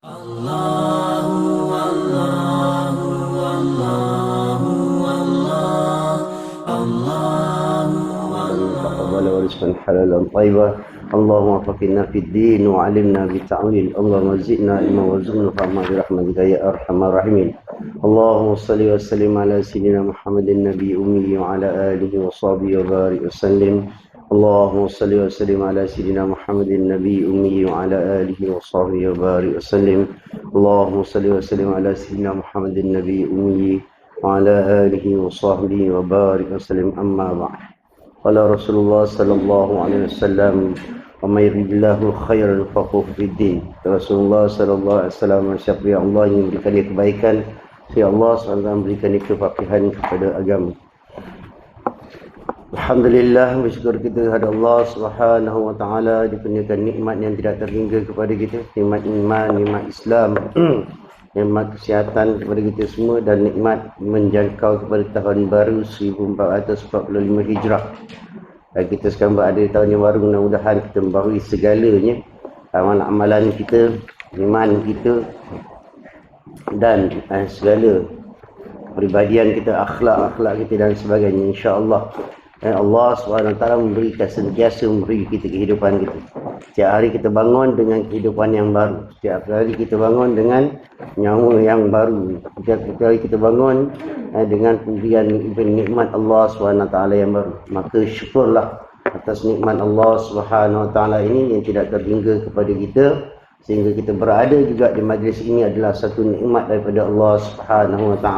تقبل ورزقا حلالا طيبا. اللهم وفقنا في الدين وعلمنا بالتأويل. اللهم زدنا علما وارزقنا فهما برحمتك يا أرحم الراحمين. اللهم صل وسلم على سيدنا محمد النبي الأمي وعلى آله وصحبه وبارك وسلم. اللهم صل وسلم على سيدنا محمد النبي الأمي وعلى آله وصحبه وبارك وسلم. اللهم صل وسلم على سيدنا محمد النبي الأمي وعلى آله وصحبه وبارك وسلم. أما بعد. قال رسول الله صلى الله عليه وسلم ومن يريد الله خيرا يفقهه في الدين. Rasulullah sallallahu alaihi wasallam, siapa yang Allah ingin memberikan dia kebaikan, si Allah SWT memberikan dia kefaqihan kepada agama. Alhamdulillah, bersyukur kita kepada Allah Subhanahu wa taala dikurniakan nikmat yang tidak terhingga kepada kita, nikmat iman, nikmat Islam, nikmat kesihatan kepada kita semua, dan nikmat menjangkau kepada tahun baru 1445 Hijrah. Dan kita sekarang berada di tahun yang baru, mudah-mudahan kita membaharui segalanya, amalan-amalan kita, iman kita, dan segala peribadian kita, akhlak kita dan sebagainya, insya-Allah. Dan Allah SWT memberikan, sentiasa memberi kita kehidupan kita. Setiap hari kita bangun dengan kehidupan yang baru. Setiap hari kita bangun dengan nyawa yang baru. Setiap hari kita bangun dengan pemberian nikmat Allah SWT yang baru. Maka syukurlah atas nikmat Allah SWT ini yang tidak terhingga kepada kita, sehingga kita berada juga di majlis ini adalah satu nikmat daripada Allah SWT.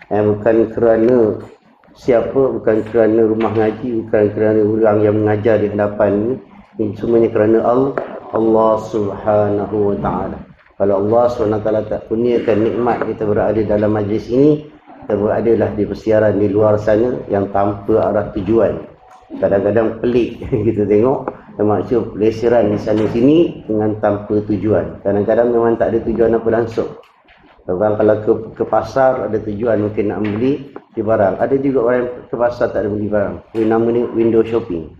Bukan kerana siapa, bukan kerana rumah ngaji, bukan kerana orang yang mengajar di hadapan ini semuanya kerana Allah Subhanahu wa taala. Kalau Allah SWT tak kurniakan nikmat kita berada dalam majlis ini, kita beradalah di persiaran di luar sana yang tanpa arah tujuan. Kadang-kadang pelik kita tengok maksud pelesiran di sana sini dengan tanpa tujuan. Kadang-kadang memang tak ada tujuan apa langsung. Orang kalau ke pasar ada tujuan mungkin nak beli barang. Ada juga orang yang ke pasar tak ada beli barang. Nama ni window shopping.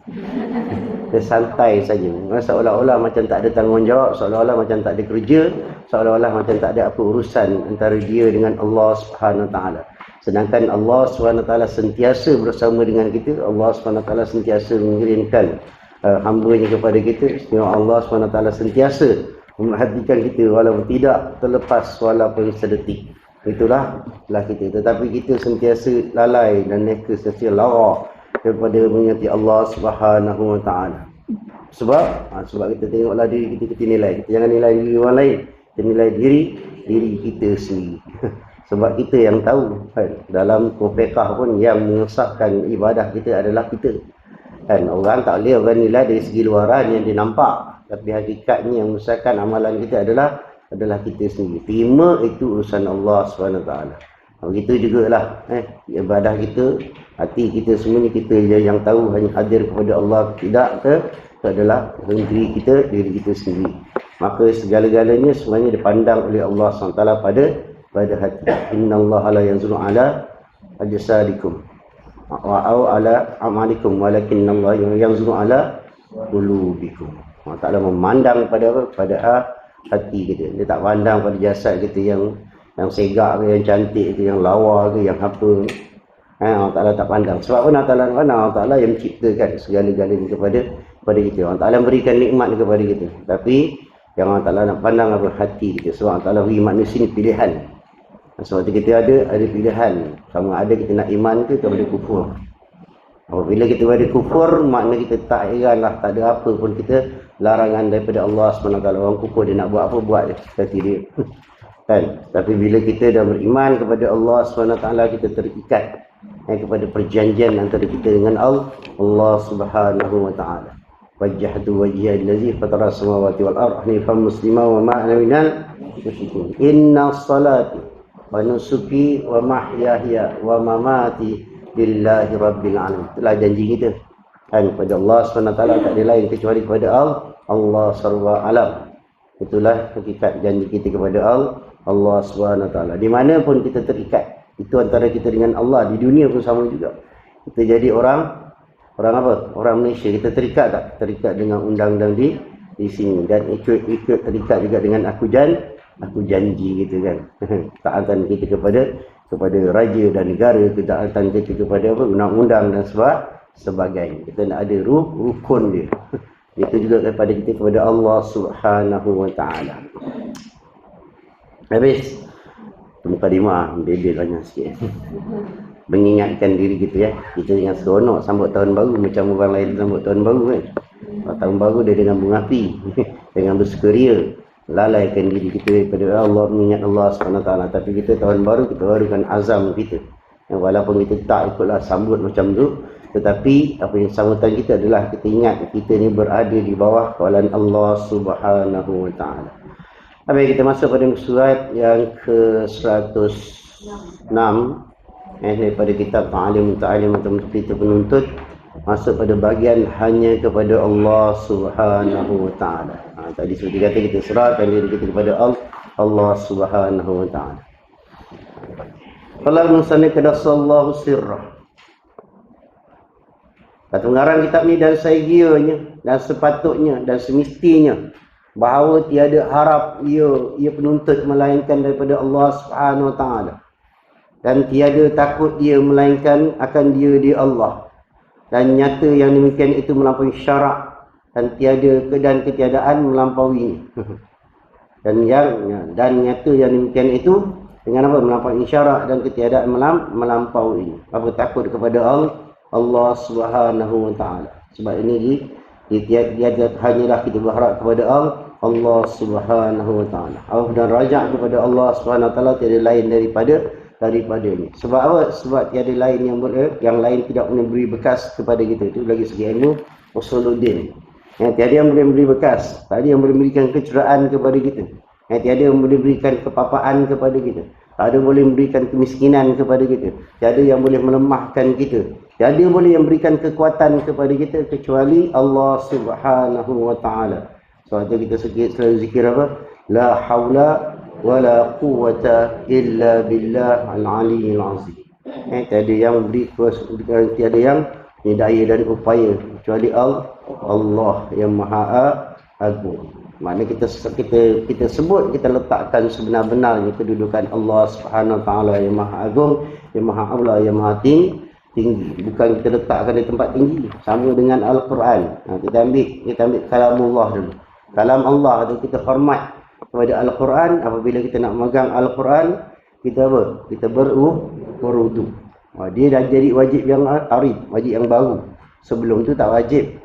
Dia santai saja. Seolah-olah macam tak ada tanggungjawab, seolah-olah macam tak ada kerja, seolah-olah macam tak ada apa urusan antara dia dengan Allah Subhanahu Wa Taala. Sedangkan Allah Subhanahu Wa Taala sentiasa bersama dengan kita. Allah Subhanahu Wa Taala sentiasa mengirimkan hamba-Nya kepada kita. Allah Subhanahu Wa Taala sentiasa memerhatikan kita walaupun tidak terlepas walaupun sedetik. Itulah kita. Tetapi kita sentiasa lalai dan neka, sentiasa lara daripada mengingati Allah Subhanahu Wa Taala. Sebab kita tengoklah diri kita, kita nilai. Kita jangan nilai diri orang lain. Kita nilai diri kita sendiri. Sebab kita yang tahu kan, dalam fiqh pun yang mengesahkan ibadah kita adalah kita. Kan, orang tak boleh orang nilai dari segi luaran yang dia nampak, tapi hakikatnya yang mengesahkan amalan kita adalah kita sendiri. Terima itu urusan Allah SWT. Begitu jugalah ibadah kita, hati kita semuanya kita yang tahu, hanya hadir kepada Allah tidak ke, itu adalah diri kita sendiri. Maka segala-galanya semuanya dipandang oleh Allah SWT pada hati. Innallaha la yanzuru ala ajsadikum wa ala amalikum walakinallaha yanzuru ala qulubikum. Allah Ta'ala memandang pada hati kita. Dia tak pandang pada jasad kita yang segak ke, yang cantik ke, yang lawa ke, yang apa. Allah Ta'ala tak pandang. Sebab Allah Ta'ala yang menciptakan segala-galanya kepada kita. Allah Ta'ala memberikan nikmat kepada kita. Tapi yang Allah Ta'ala nak pandang apa? Hati kita. Sebab Allah Ta'ala beri manusia ni pilihan. Sebab kita ada pilihan. Sama ada kita nak iman ke kepada kufur. Apabila kita berada kufur, makna kita tak heranlah, tak ada apa pun kita larangan daripada Allah SWT. Orang kufur dia nak buat apa, buat je hati dia. Kan? Tapi bila kita dah beriman kepada Allah SWT, kita terikat kepada perjanjian antara kita dengan Allah Subhanahu wa taala. Wajjahtu wajhiya allazi fatara samawati wal ardh hanifan musliman wa ma ana minal musyrikin. Inna salati wa nusuki wa mahyaya wa mamati lillahi rabbil alamin. Itulah janji kita kan kepada Allah SWT, tak ada lain kecuali kepada Allah sarwa alam. Itulah hakikat janji kita kepada Allah SWT. Di mana pun kita terikat, itu antara kita dengan Allah. Di dunia pun sama juga. Kita jadi orang apa? Orang Malaysia. Kita terikat tak? Terikat dengan undang-undang di sini. Dan ikut terikat juga dengan Aku janji gitu kan. Taatan kita kepada raja dan negara, ketaatan kita kepada apa, undang-undang dan sebagainya. Kita nak ada rukun dia. Itu juga kepada kita kepada Allah Subhanahu wa taala. Habis mukadimah bebel banyak sikit. Mengingatkan diri kita ya. Kita yang seronok sambut tahun baru macam orang lain sambut tahun baru kan. Tahun baru dia dengan bunga api, dengan bersukaria. Lalaikan diri kita daripada Allah, mengingat Allah SWT. Tapi kita tahun baru, kita barukan azam kita. Walaupun kita tak ikutlah sambut macam tu, tetapi apa yang sambutan kita adalah kita ingat kita ni berada di bawah kawalan Allah Subhanahu wa taala. Habis kita masuk pada surat yang ke-106 daripada kitab Ta'alim Ta'alim atau kita penuntut, masuk pada bahagian hanya kepada Allah Subhanahu wa taala. Tadi seperti kata kita serahkan diri kita kepada Allah Subhanahu wa taala. Qala al-musannif qaddasallahu sirrah. Kata pengarang kitab ni dan segianya dan sepatutnya dan semestinya bahawa tiada harap ia penuntut melainkan daripada Allah Subhanahu wa taala, dan tiada takut dia melainkan akan dia di Allah, dan nyata yang demikian itu melampaui syarak, dan ketiadaan melampauinya. dan nyata yang demikian itu dengan apa? Melampaui syarak dan ketiadaan melampauinya. Apa? Takut kepada Allah Subhanahu wa taala. Sebab ini dia hanyalah kita berharap kepada Allah Subhanahu wa taala. Dan rajak kepada Allah Subhanahu wa taala tiada lain daripadanya. Sebab apa? Sebab tiada lain yang lain tidak memberi bekas kepada kita. Itu lagi segi ilmu usuluddin. Tiada yang boleh memberi bekas, tak ada yang boleh memberikan kecederaan kepada kita. Tiada yang boleh memberikan kepapaan kepada kita. Tak ada boleh memberikan kemiskinan kepada kita. Tiada yang boleh melemahkan kita. Tiada yang boleh memberikan kekuatan kepada kita kecuali Allah Subhanahu wa taala. Sebab itu kita selalu zikir apa? La haula wala quwwata illa billah al-aliyyil azim. Tiada yang beri kuasa, tiada yang daya dan upaya kecuali Allah yang Maha Agung. Maknanya kita sebut, kita letakkan sebenar-benarnya kedudukan Allah Subhanahu wa taala yang Maha Agung, yang Maha Allah, yang Maha tinggi. Bukan kita letakkan di tempat tinggi. Sama dengan Al-Quran. Kita ambil kalamullah dulu. Kalam Allah itu kita hormat kepada Al-Quran. Apabila kita nak memegang Al-Quran, kita apa? Kita berudu. Dia dah jadi wajib yang arif, wajib yang baru. Sebelum tu tak wajib.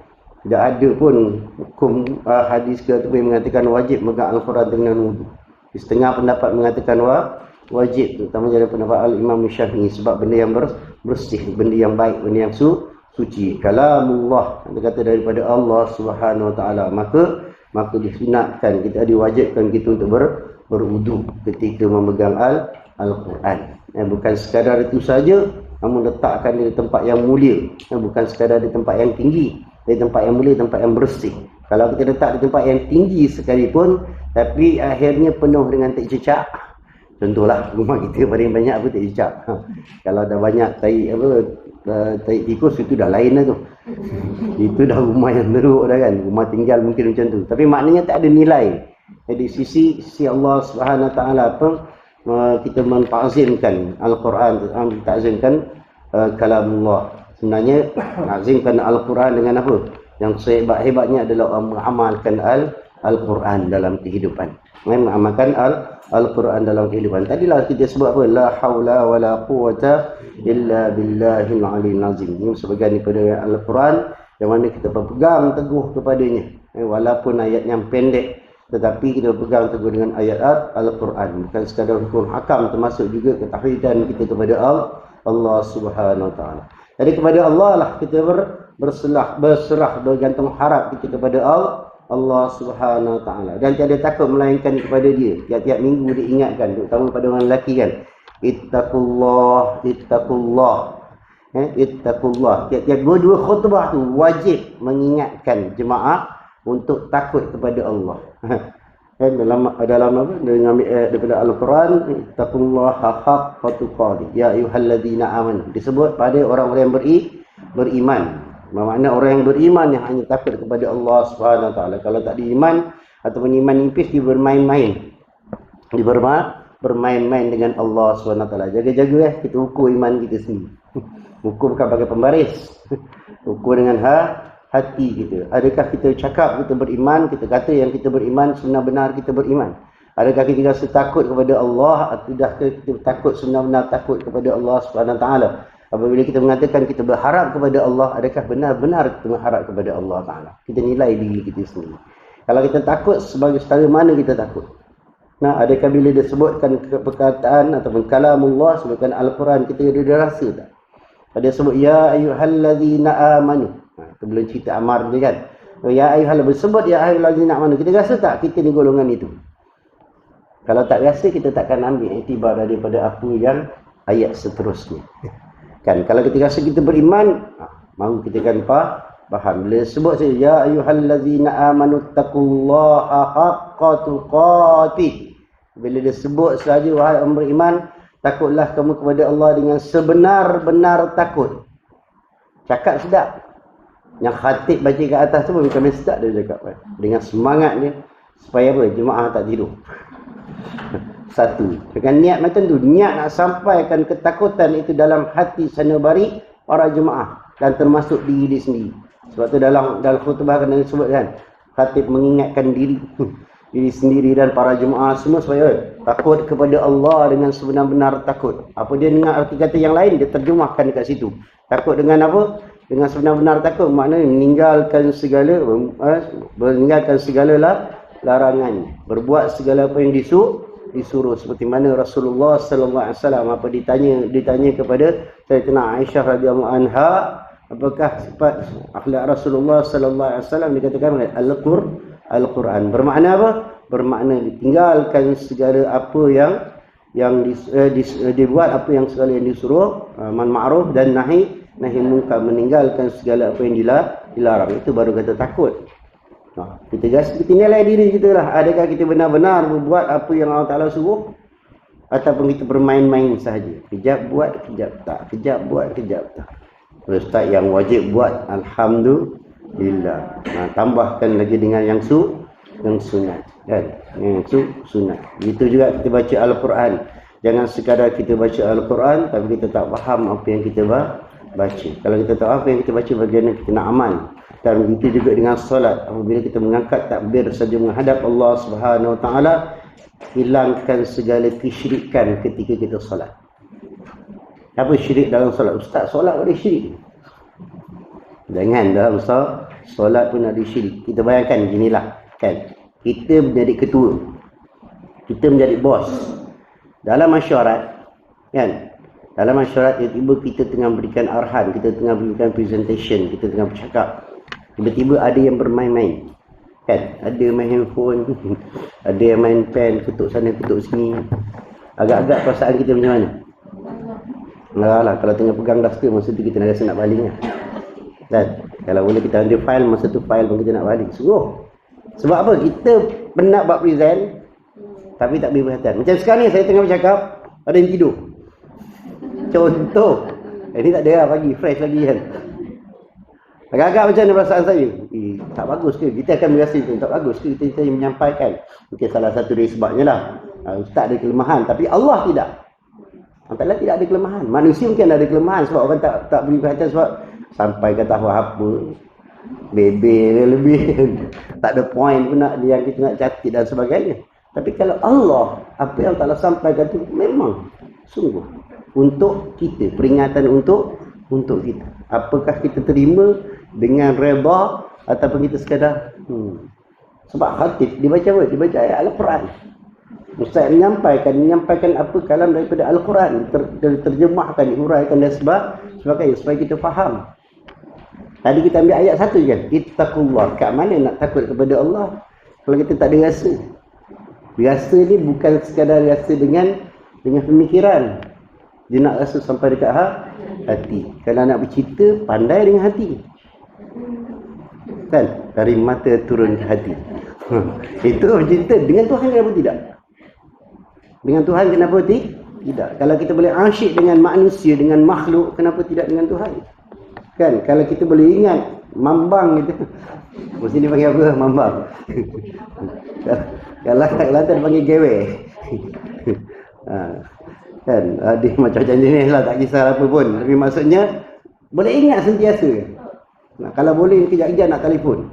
Tidak ada pun hukum hadis ke atau yang mengatakan wajib memegang Al-Quran dengan wudu. Setengah pendapat mengatakan wajib, terutama dari pendapat Al-Imam Syafi'i, sebab benda yang bersih, benda yang baik, benda yang suci. Kalamullah, kata daripada Allah Subhanahu wa taala, maka disunatkan, kita diwajibkan kita untuk berudu ketika memegang Al-Quran. Bukan sekadar itu saja, namun letakkan di tempat yang mulia. Bukan sekadar di tempat yang tinggi, di tempat yang mulia, tempat yang bersih. Kalau kita letak di tempat yang tinggi sekalipun, tapi akhirnya penuh dengan tak cecak. Contohlah rumah kita paling banyak apa, tak cecak. Kalau dah banyak tai tikus, itu dah lain lah tu. Itu dah rumah yang teruk dah kan. Rumah tinggal mungkin macam tu. Tapi maknanya tak ada nilai. Jadi sisi Allah Subhanahu wa taala pun kita mentazimkan Al-Quran, mentazimkan kalamullah. Sebenarnya nazimkan Al-Quran dengan apa? Yang sehebat-hebatnya adalah mengamalkan Al-Quran dalam kehidupan. Mengamalkan Al-Quran dalam kehidupan. Tadilah kita sebut apa? La haula wa la quwwata illa billahil aliyyil azim. Ini sebagian daripada Al-Quran yang mana kita berpegang teguh kepadanya. Walaupun ayat yang pendek, tetapi kita pegang teguh dengan ayat Al-Quran. Bukan sekadar hukum hakam, termasuk juga ketauhidan kita kepada Allah Subhanahu wa taala. Jadi kepada Allah lah kita berserah, bergantung harap kita kepada Allah Subhanahu wa taala, dan tiada takut melainkan kepada dia. Tiap-tiap minggu diingatkan, terutama pada orang lelaki kan, ittaqullah. Tiap-tiap dua khutbah tu wajib mengingatkan jemaah untuk takut kepada Allah. Dalam apa? Dengan daripada Al-Quran, ittaqullaha haqqa tuqatih ya ayyuhalladzina amanu. Disebut pada orang-orang yang beriman. Bermakna orang yang beriman yang hanya takut kepada Allah Subhanahu wa taala. Kalau tak beriman ataupun iman nipis, dia bermain-main. bermain-main dengan Allah SWT. Jaga-jaga kita ukur iman kita sendiri. Ukur bukan pakai pembaris. Ukur dengan hati kita. Adakah kita cakap kita beriman, kita kata yang kita beriman sebenar-benar kita beriman? Adakah kita rasa takut kepada Allah, ataukah kita takut sebenar-benar takut kepada Allah SWT? Apabila kita mengatakan kita berharap kepada Allah, adakah benar-benar kita berharap kepada Allah Ta'ala? Kita nilai diri kita sendiri. Kalau kita takut, sebagai setara mana kita takut? Nah, adakah bila dia sebutkan perkataan ataupun kalamullah, sebutkan Al-Quran, kita dia rasa tak? Dia sebut, ya ayyuhallazina amanu. Itu belum cerita Ammar ni kan. Ya ayyuhallazina, sebut ya ayyuhallazina amanu. Kita rasa tak kita ni golongan itu? Kalau tak rasa, kita takkan ambil iktibar daripada apa yang ayat seterusnya. Kan, kalau kita rasa kita beriman, mahu kita kan faham. Bila sebut saja, ya ayyuhallazina amanu taqullaha haqqa tuqatih. Bila dia sebut saja, wahai orang beriman, takutlah kamu kepada Allah dengan sebenar-benar takut. Cakap sedap. Yang khatib baca kat atas tu pun kami sedap dia cakap. Dengan semangatnya, supaya apa? Jemaah tak tidur. Satu. Dengan niat macam tu. Niat nak sampaikan ketakutan itu dalam hati sanubari para jemaah. Dan termasuk diri dia sendiri. Sebab tu dalam khutbah kan disebutkan, khatib mengingatkan diri sendiri dan para jemaah semua supaya takut kepada Allah dengan sebenar-benar takut. Apa dia dengar arti kata yang lain, dia terjemahkan dekat situ. Takut dengan apa? Dengan sebenar-benar takut, maknanya meninggalkan segala larangan, berbuat segala apa yang disuruh, seperti mana Rasulullah sallallahu alaihi wasallam apa ditanya kepada Sayyidatina Aisyah radhiyallahu anha, apakah sifat akhlak Rasulullah sallallahu alaihi wasallam, dikatakan Al-Quran. Bermakna apa? Bermakna ditinggalkan segala apa yang dibuat, apa yang segala yang disuruh, man ma'ruf dan nahi munkar, meninggalkan segala apa yang dilarang. Itu baru kata takut. Kita nilai diri kita lah. Adakah kita benar-benar membuat apa yang Allah Ta'ala suruh, ataupun kita bermain-main sahaja. Kejap buat, kejap tak. Kejap buat, kejap tak. Ustaz yang wajib buat, alhamdulillah. Tambahkan lagi dengan yang sunat. Kan? Yang sunat. Begitu juga kita baca Al-Quran. Jangan sekadar kita baca Al-Quran, tapi kita tak faham apa yang kita baca. Kalau kita tahu apa yang kita baca, bagaimana kita nak amal. Dan begitu juga dengan solat. Apabila kita mengangkat takbir saja menghadap Allah Subhanahu Wa Taala, hilangkan segala kesyirikan ketika kita solat. Apa syirik dalam solat? Ustaz, solat ada syirik? Jangan dalam solat pun ada syirik. Kita bayangkan beginilah, kan? Kita menjadi ketua, kita menjadi bos dalam masyarakat, kan? Dalam masyarakat, tiba-tiba kita tengah berikan arahan, kita tengah berikan presentation, kita tengah bercakap. Tiba-tiba ada yang bermain-main, kan? Ada main handphone, ada yang main pen, ketuk sana, ketuk sini. Agak-agak perasaan kita macam mana? Lah, kalau tengah pegang duster, masa tu kita nak rasa nak baling lah. Dan kalau boleh kita ambil file, masa tu file pun kita nak baling. Sungguh. Sebab apa? Kita penat buat present, tapi tak beri perhatian. Macam sekarang ni, saya tengah bercakap, ada yang tidur. Contoh. Ini tak ada lah, pagi, fresh lagi kan. Agak-agak macam mana perasaan saya? Tak bagus ke? Kita akan berasa itu. Tak bagus ke? Kita menyampaikan. Mungkin salah satu dari sebabnya lah. Ustaz ada kelemahan. Tapi Allah tidak. Allah Ta'ala tidak ada kelemahan. Manusia mungkin ada kelemahan. Sebab orang tak beri perhatian. Sebab sampai kata apa. Bebel lebih. Tak ada point pun nak yang kita nak catat dan sebagainya. Tapi kalau Allah, apa yang Allah sampaikan itu memang sungguh untuk kita. Peringatan untuk kita. Apakah kita terima dengan redha ataupun kita sekadar sebab khatib dia baca apa? Dia baca ayat Al-Quran. Ustaz menyampaikan apa kalam daripada Al-Quran, terjemahkan, diuraikan dan sebagainya supaya kita faham. Tadi kita ambil ayat satu je kan, ittaqullah. Kat mana nak takut kepada Allah kalau kita tak ada rasa? Rasa ni bukan sekadar rasa dengan pemikiran. Dia nak rasa sampai dekat hati. Kalau nak bercerita, pandai dengan hati. Kan? Dari mata turun ke hati. Itu bercerita. Dengan Tuhan kenapa tidak? Dengan Tuhan kenapa tidak? Kalau kita boleh asyik dengan manusia, dengan makhluk, kenapa tidak dengan Tuhan? Kan? Kalau kita boleh ingat mambang gitu. Mesti dia panggil apa? Mambang. Kalau Kelantan panggil gewe. Kan ada macam-macam jenis lah, tak kisah apa pun, tapi maksudnya boleh ingat sentiasa. Kalau boleh kejap-kejap nak telefon,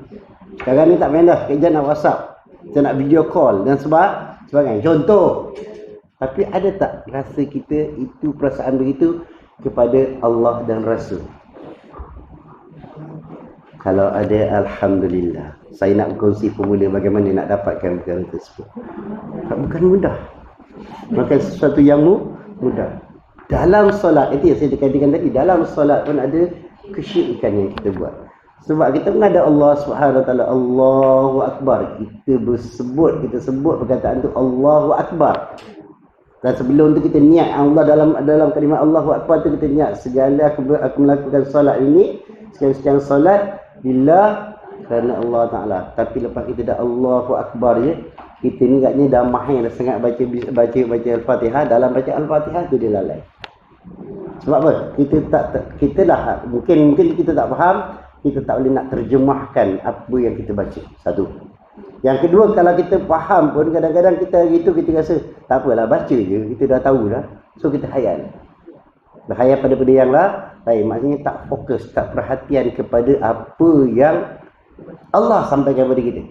sekarang ni tak main dah, kejap nak WhatsApp, kita nak video call dan sebagainya, contoh. Tapi ada tak rasa kita itu, perasaan begitu kepada Allah dan Rasul? Kalau ada, Alhamdulillah. Saya nak berkongsi formula bagaimana nak dapatkan perkara tersebut. Bukan mudah, bukan sesuatu yang mudah. Dalam solat, itu yang saya katakan tadi, dalam solat pun ada kesyirikan yang kita buat. Sebab kita menghadap Allah Subhanahu Wa Taala, Allahu Akbar. Kita sebut perkataan tu Allahu Akbar. Dan sebelum tu kita niat Allah dalam kalimah Allahu Akbar tu kita niat segala aku melakukan solat ini, sekian solat billah kerana Allah Taala. Tapi lepas kita dah Allahu Akbar je, kita ni agaknya dah mahir sangat baca Al-Fatihah. Dalam baca Al-Fatihah tu dia lalai. Sebab apa? Kita dah mungkin kita tak faham, kita tak boleh nak terjemahkan apa yang kita baca. Satu. Yang kedua, kalau kita faham pun kadang-kadang kita gitu, kita rasa tak apalah, baca je, kita dah tahu dah. So kita hayal. Berhayal pada yang lain. Maksudnya tak fokus, tak perhatian kepada apa yang Allah sampaikan kepada kita.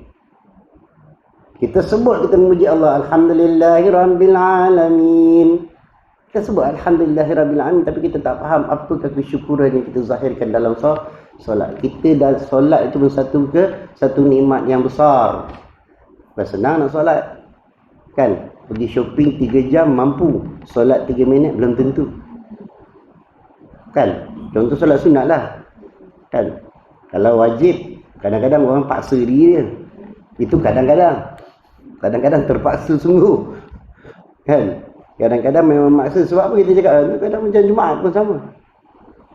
Kita sebut, kita memuji Allah, Alhamdulillahirabbil alamin. Kita sebut Alhamdulillahirabbil alamin, tapi kita tak faham apakah kesyukuran yang kita zahirkan dalam solat. Kita dalam solat itu satu nikmat yang besar. Dah senang nak solat, kan? Pergi shopping 3 jam mampu, solat 3 minit belum tentu, kan? Contoh solat sunat lah, kan? Kalau wajib, kadang-kadang orang paksa diri dia. Itu kadang-kadang terpaksa sungguh, kan? Kadang-kadang memang maksa. Sebab apa kita cakap? Kadang macam Jumaat pun sama.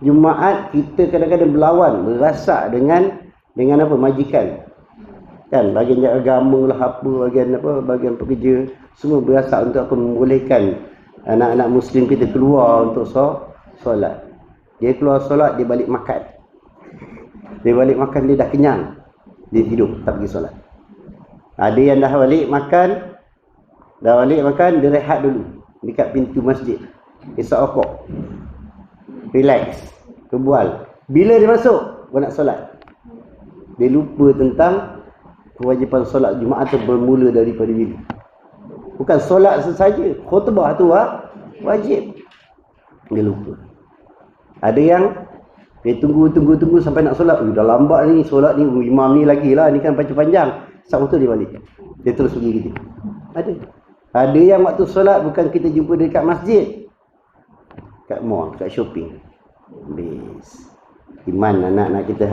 Jumaat kita kadang-kadang berlawan, berasak dengan apa? Majikan. Kan? Bahagian agama lah apa, bahagian pekerja, semua berasak untuk apa? Membolehkan anak-anak Muslim kita keluar untuk solat. Dia keluar solat, dia balik makan. Dia dah kenyang. Dia tidur, tak pergi solat. Ada yang dah balik makan, dia rehat dulu dekat pintu masjid. Esok rokok. Relax. Berbual. Bila dia masuk, dia nak solat. Dia lupa tentang kewajipan solat Jumaat tu bermula daripada bila. Bukan solat sesaja, khutbah tu wajib. Dia lupa. Ada yang dia tunggu sampai nak solat. Dah lambat ni solat ni, imam ni lagi lah, ni kan baca panjang. Saat tu dia balik. Dia terus pergi gitu. Ada yang waktu solat bukan kita jumpa dekat masjid, kat mall, kat shopping. Habis. Iman anak-anak kita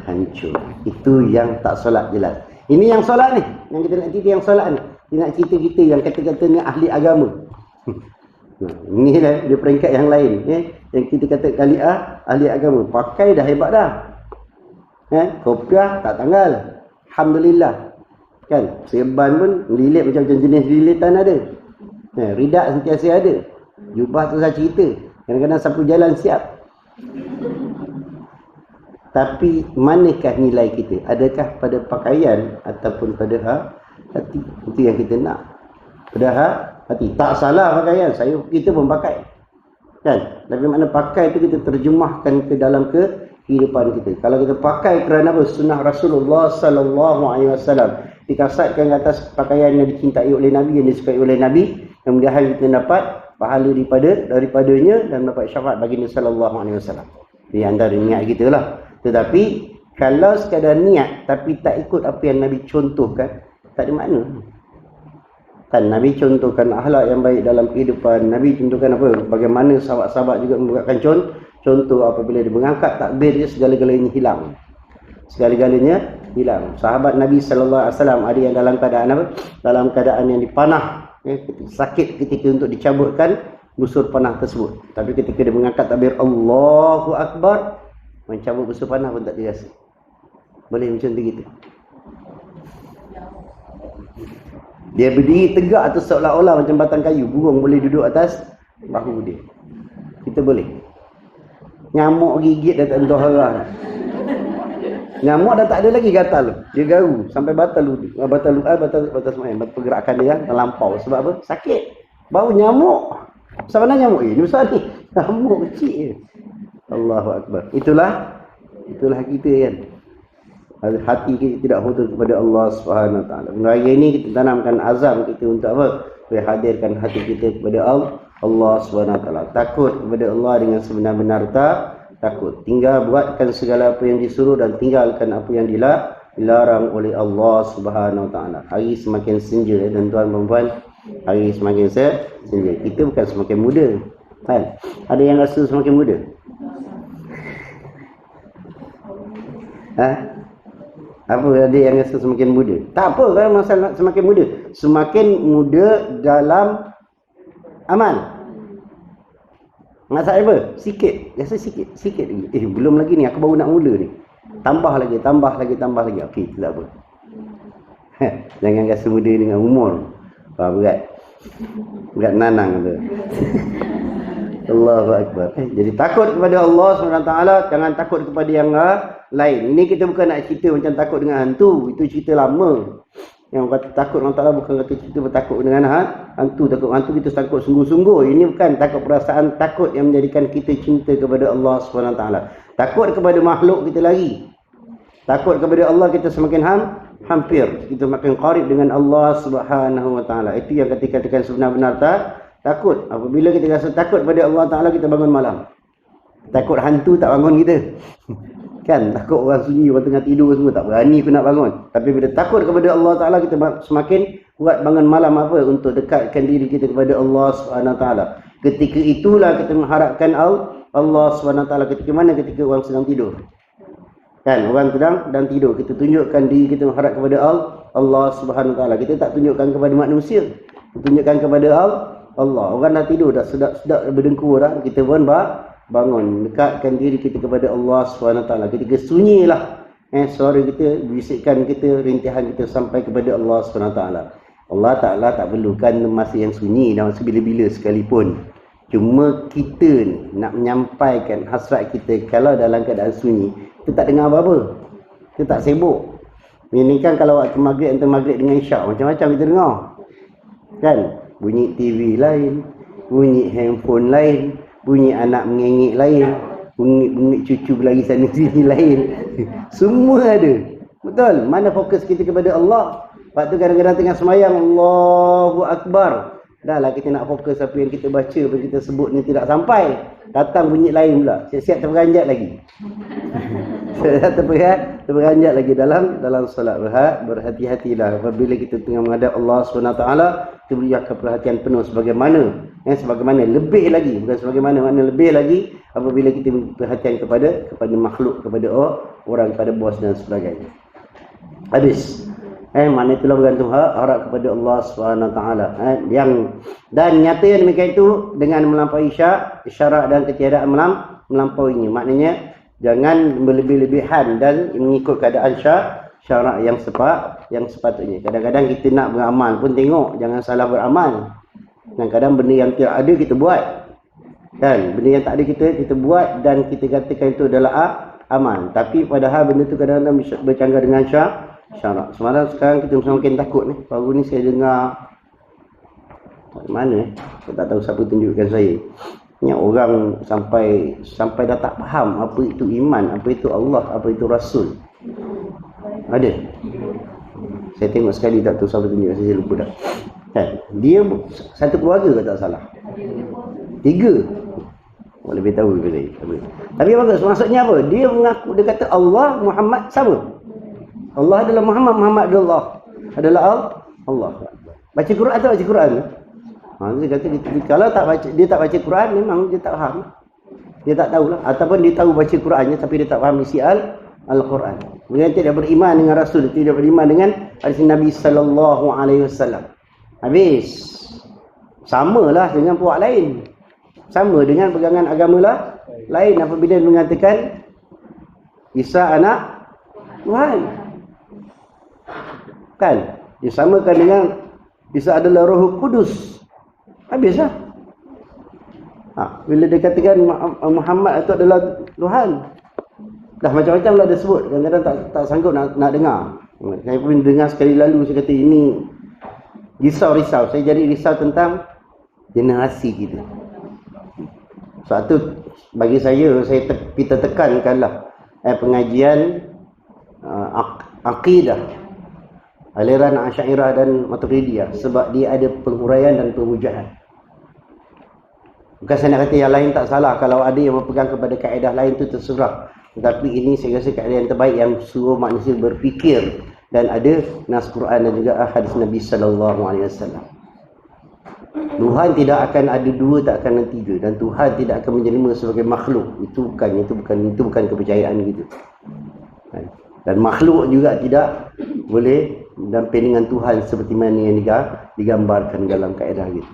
hancur. Itu yang tak solat jelas. Ini yang solat ni, yang kita nak cerita yang solat ni. Dia nak cerita kita yang kata-kata ni ahli agama. Ini lah dia peringkat yang lain, yang kita kata kali ahli agama. Pakai dah hebat dah. Kopiah tak tanggal. Alhamdulillah. Kan? Serban pun lilit macam-macam jenis lilitan ada. Ridak sentiasa ada. Jubah tu saya cerita. Kadang-kadang sapu jalan siap. Tapi manakah nilai kita? Adakah pada pakaian ataupun pada hati? Itu yang kita nak. Pada hati. Tak salah pakaian. Kita pun pakai. Kan? Tapi makna pakai itu kita terjemahkan ke dalam kehidupan kita. Kalau kita pakai kerana apa? Sunnah Rasulullah sallallahu alaihi wasallam. Dikasatkan ke atas pakaian yang dicintai oleh Nabi, yang disukai oleh Nabi, yang mudah-mudahan kita dapat pahala daripadanya dan dapat syafaat baginda sallallahu alaihi wasallam. Di antara niat kita lah. Tetapi kalau sekadar niat tapi tak ikut apa yang Nabi contohkan, tak ada makna. Kan Nabi contohkan akhlak yang baik dalam kehidupan. Nabi contohkan apa? Bagaimana sahabat-sahabat juga membuatkan contoh apabila dia mengangkat takbir dia, segala-galanya hilang. Segala-galanya hilang. Sahabat Nabi sallallahu alaihi wasallam ada yang dalam keadaan apa? Dalam keadaan yang dipanah, sakit ketika untuk dicabutkan busur panah tersebut. Tapi ketika dia mengangkat takbir Allahu Akbar, mencabut busur panah pun tak dirasa. Boleh macam tu kita. Dia berdiri tegak atau seolah-olah macam batang kayu. Burung boleh duduk atas bahu dia. Kita boleh. Nyamuk gigit dah tak entah arah. Nyamuk dah tak ada lagi gatal. Dia garu sampai batal semayang. Batal pergerakan dia terlampau. Sebab apa? Sakit. Bau nyamuk. Pasal mana nyamuk? Ini besar ni. Nyamuk kecil je. Allahu Akbar. Itulah kita kan. Hati kita tidak khusus kepada Allah Subhanahu Wa Taala. Hari ini kita tanamkan azam kita untuk apa? Hadirkan hati kita kepada Allah Subhanahu Wa Taala. Takut kepada Allah dengan sebenar-benar takut. Tinggal buatkan segala apa yang disuruh dan tinggalkan apa yang dilarang oleh Allah Subhanahu Wa Taala. Hari semakin senja tuan-tuan dan puan. Hari semakin senja. Kita bukan semakin muda. Kan? Ada yang rasa semakin muda? Apa ada yang rasa semakin muda? Tak apa kan masalah semakin muda. Semakin muda dalam amal. Masalah apa? Sikit. Rasa sikit lagi. Belum lagi ni, aku baru nak mula ni. Tambah lagi. Okey, tak apa. Jangan rasa muda dengan umur. Berat nanang tu. Allahu Akbar. Jadi takut kepada Allah SWT, jangan takut kepada yang lain. Ini kita bukan nak cerita macam takut dengan hantu. Itu cerita lama. Yang kata takut Allah Ta'ala bukan kata cerita bertakut dengan hantu. Takut hantu kita takut sungguh-sungguh. Ini bukan takut perasaan takut yang menjadikan kita cinta kepada Allah SWT. Takut kepada makhluk kita lagi. Takut kepada Allah kita semakin hampir. Kita makin qarib dengan Allah Subhanahu Wa Ta'ala. Itu yang katakan sebenar-benar takut. Apabila kita rasa takut pada Allah Ta'ala, kita bangun malam. Takut hantu tak bangun kita. Kan? Takut orang sunyi, orang tengah tidur semua. Tak berani aku nak bangun. Tapi bila takut kepada Allah Ta'ala, kita semakin kuat bangun malam apa? Untuk dekatkan diri kita kepada Allah SWT. Ketika itulah kita mengharapkan Allah SWT. Ketika mana? Ketika orang sedang tidur. Kan? Orang sedang tidur. Kita tunjukkan diri kita mengharap kepada Allah SWT. Kita tak tunjukkan kepada manusia. Kita tunjukkan kepada Allah. Orang dah tidur, dah sedap berdengkur dah. Kita pun bangun, dekatkan diri kita kepada Allah SWT. Ketika sunyilah suara kita, bisikan kita, rintihan kita sampai kepada Allah SWT. Allah Ta'ala tak perlukan masa yang sunyi dan masa bila-bila sekalipun. Cuma kita ni nak menyampaikan hasrat kita. Kalau dalam keadaan sunyi, kita tak dengar apa-apa, kita tak sibuk. Ini kan kalau waktu maghrib, antara maghrib dengan isyak, macam-macam kita dengar kan. Bunyi TV lain, bunyi handphone lain, bunyi anak mengengik lain, bunyi cucu berlari sana sini lain. Semua ada. Betul? Mana fokus kita kepada Allah? Waktu kadang-kadang tengah semayang, Allahu Akbar. Dah lah kita nak fokus apa yang kita baca, apa yang kita sebut ni tidak sampai. Datang bunyi lain pula. Siap-siap terperanjat lagi. Terperanjat lagi dalam solat. Berhati-hatilah apabila kita tengah menghadap Allah SWT. Kita berikan perhatian penuh sebagaimana lebih lagi, bukan sebagaimana, lebih lagi apabila kita perhatian kepada makhluk, kepada orang, kepada bos dan sebagainya. Habis. Mana itulah bergantung harap kepada Allah SWT. Dan nyata yang demikian itu dengan melampaui syarat dan ketiadaan melampauinya. Maknanya jangan berlebih-lebihan dan mengikut keadaan syarat yang sepatutnya. Kadang-kadang kita nak beramal pun tengok, jangan salah beramal. Kadang-kadang benda yang tidak ada kita buat. Kan? Benda yang tak ada kita buat dan kita katakan itu adalah amal. Tapi padahal benda itu kadang-kadang bercanggah dengan syarat. Sekarang kita semakin takut ni. Baru ni saya dengar mana saya tak tahu siapa tunjukkan saya. Ni orang sampai dah tak faham apa itu iman, apa itu Allah, apa itu Rasul. Ada. Saya tengok sekali tak tahu siapa tunjuk, saya lupa dah. Kan? Dia satu keluarga ke tak salah. 3. Lebih tahu daripada saya. Tapi bagus, maksudnya apa? Dia mengaku, dia kata Allah, Muhammad sama. Allah adalah Muhammad, Muhammad adalah Allah. Baca Quran atau baca Quran? Dia kata kalau dia tak baca Quran, memang dia tak faham. Dia tak tahulah, ataupun dia tahu baca Qurannya tapi dia tak faham isi Al-Quran. Dia tidak beriman dengan Rasul, tidak beriman dengan hadis Nabi sallallahu alaihi wasallam. Habis. Samalah dengan puak lain. Sama dengan pegangan agama lain apabila mengatakan Isa anak Tuhan. Kan? Disamakan dengan Isa adalah Roh Kudus. Habislah. Bila dia katakan Muhammad itu adalah Tuhan. Dah macam-macam lah dia sebut. Kadang-kadang tak sanggup nak dengar. Saya pun dengar sekali lalu, saya kata ini risau. Saya jadi risau tentang generasi kita. Sebab tu bagi saya kita tekankanlah pengajian akidah aliran Asy'ariyah dan Maturidiyah, sebab dia ada penghuraian dan penghujatan. Bukan saya nak kata yang lain tak salah, kalau ada yang berpegang kepada kaedah lain tu terserah. Tetapi ini saya rasa kaedah yang terbaik yang suruh manusia berfikir, dan ada nas Quran dan juga hadis Nabi sallallahu alaihi wasallam. Tuhan tidak akan ada dua, tak akan ada tiga, dan Tuhan tidak akan menjelma sebagai makhluk. Itu bukan kepercayaan kita. Dan makhluk juga tidak boleh damping dengan Tuhan seperti mana yang digambarkan dalam kaedah gitu.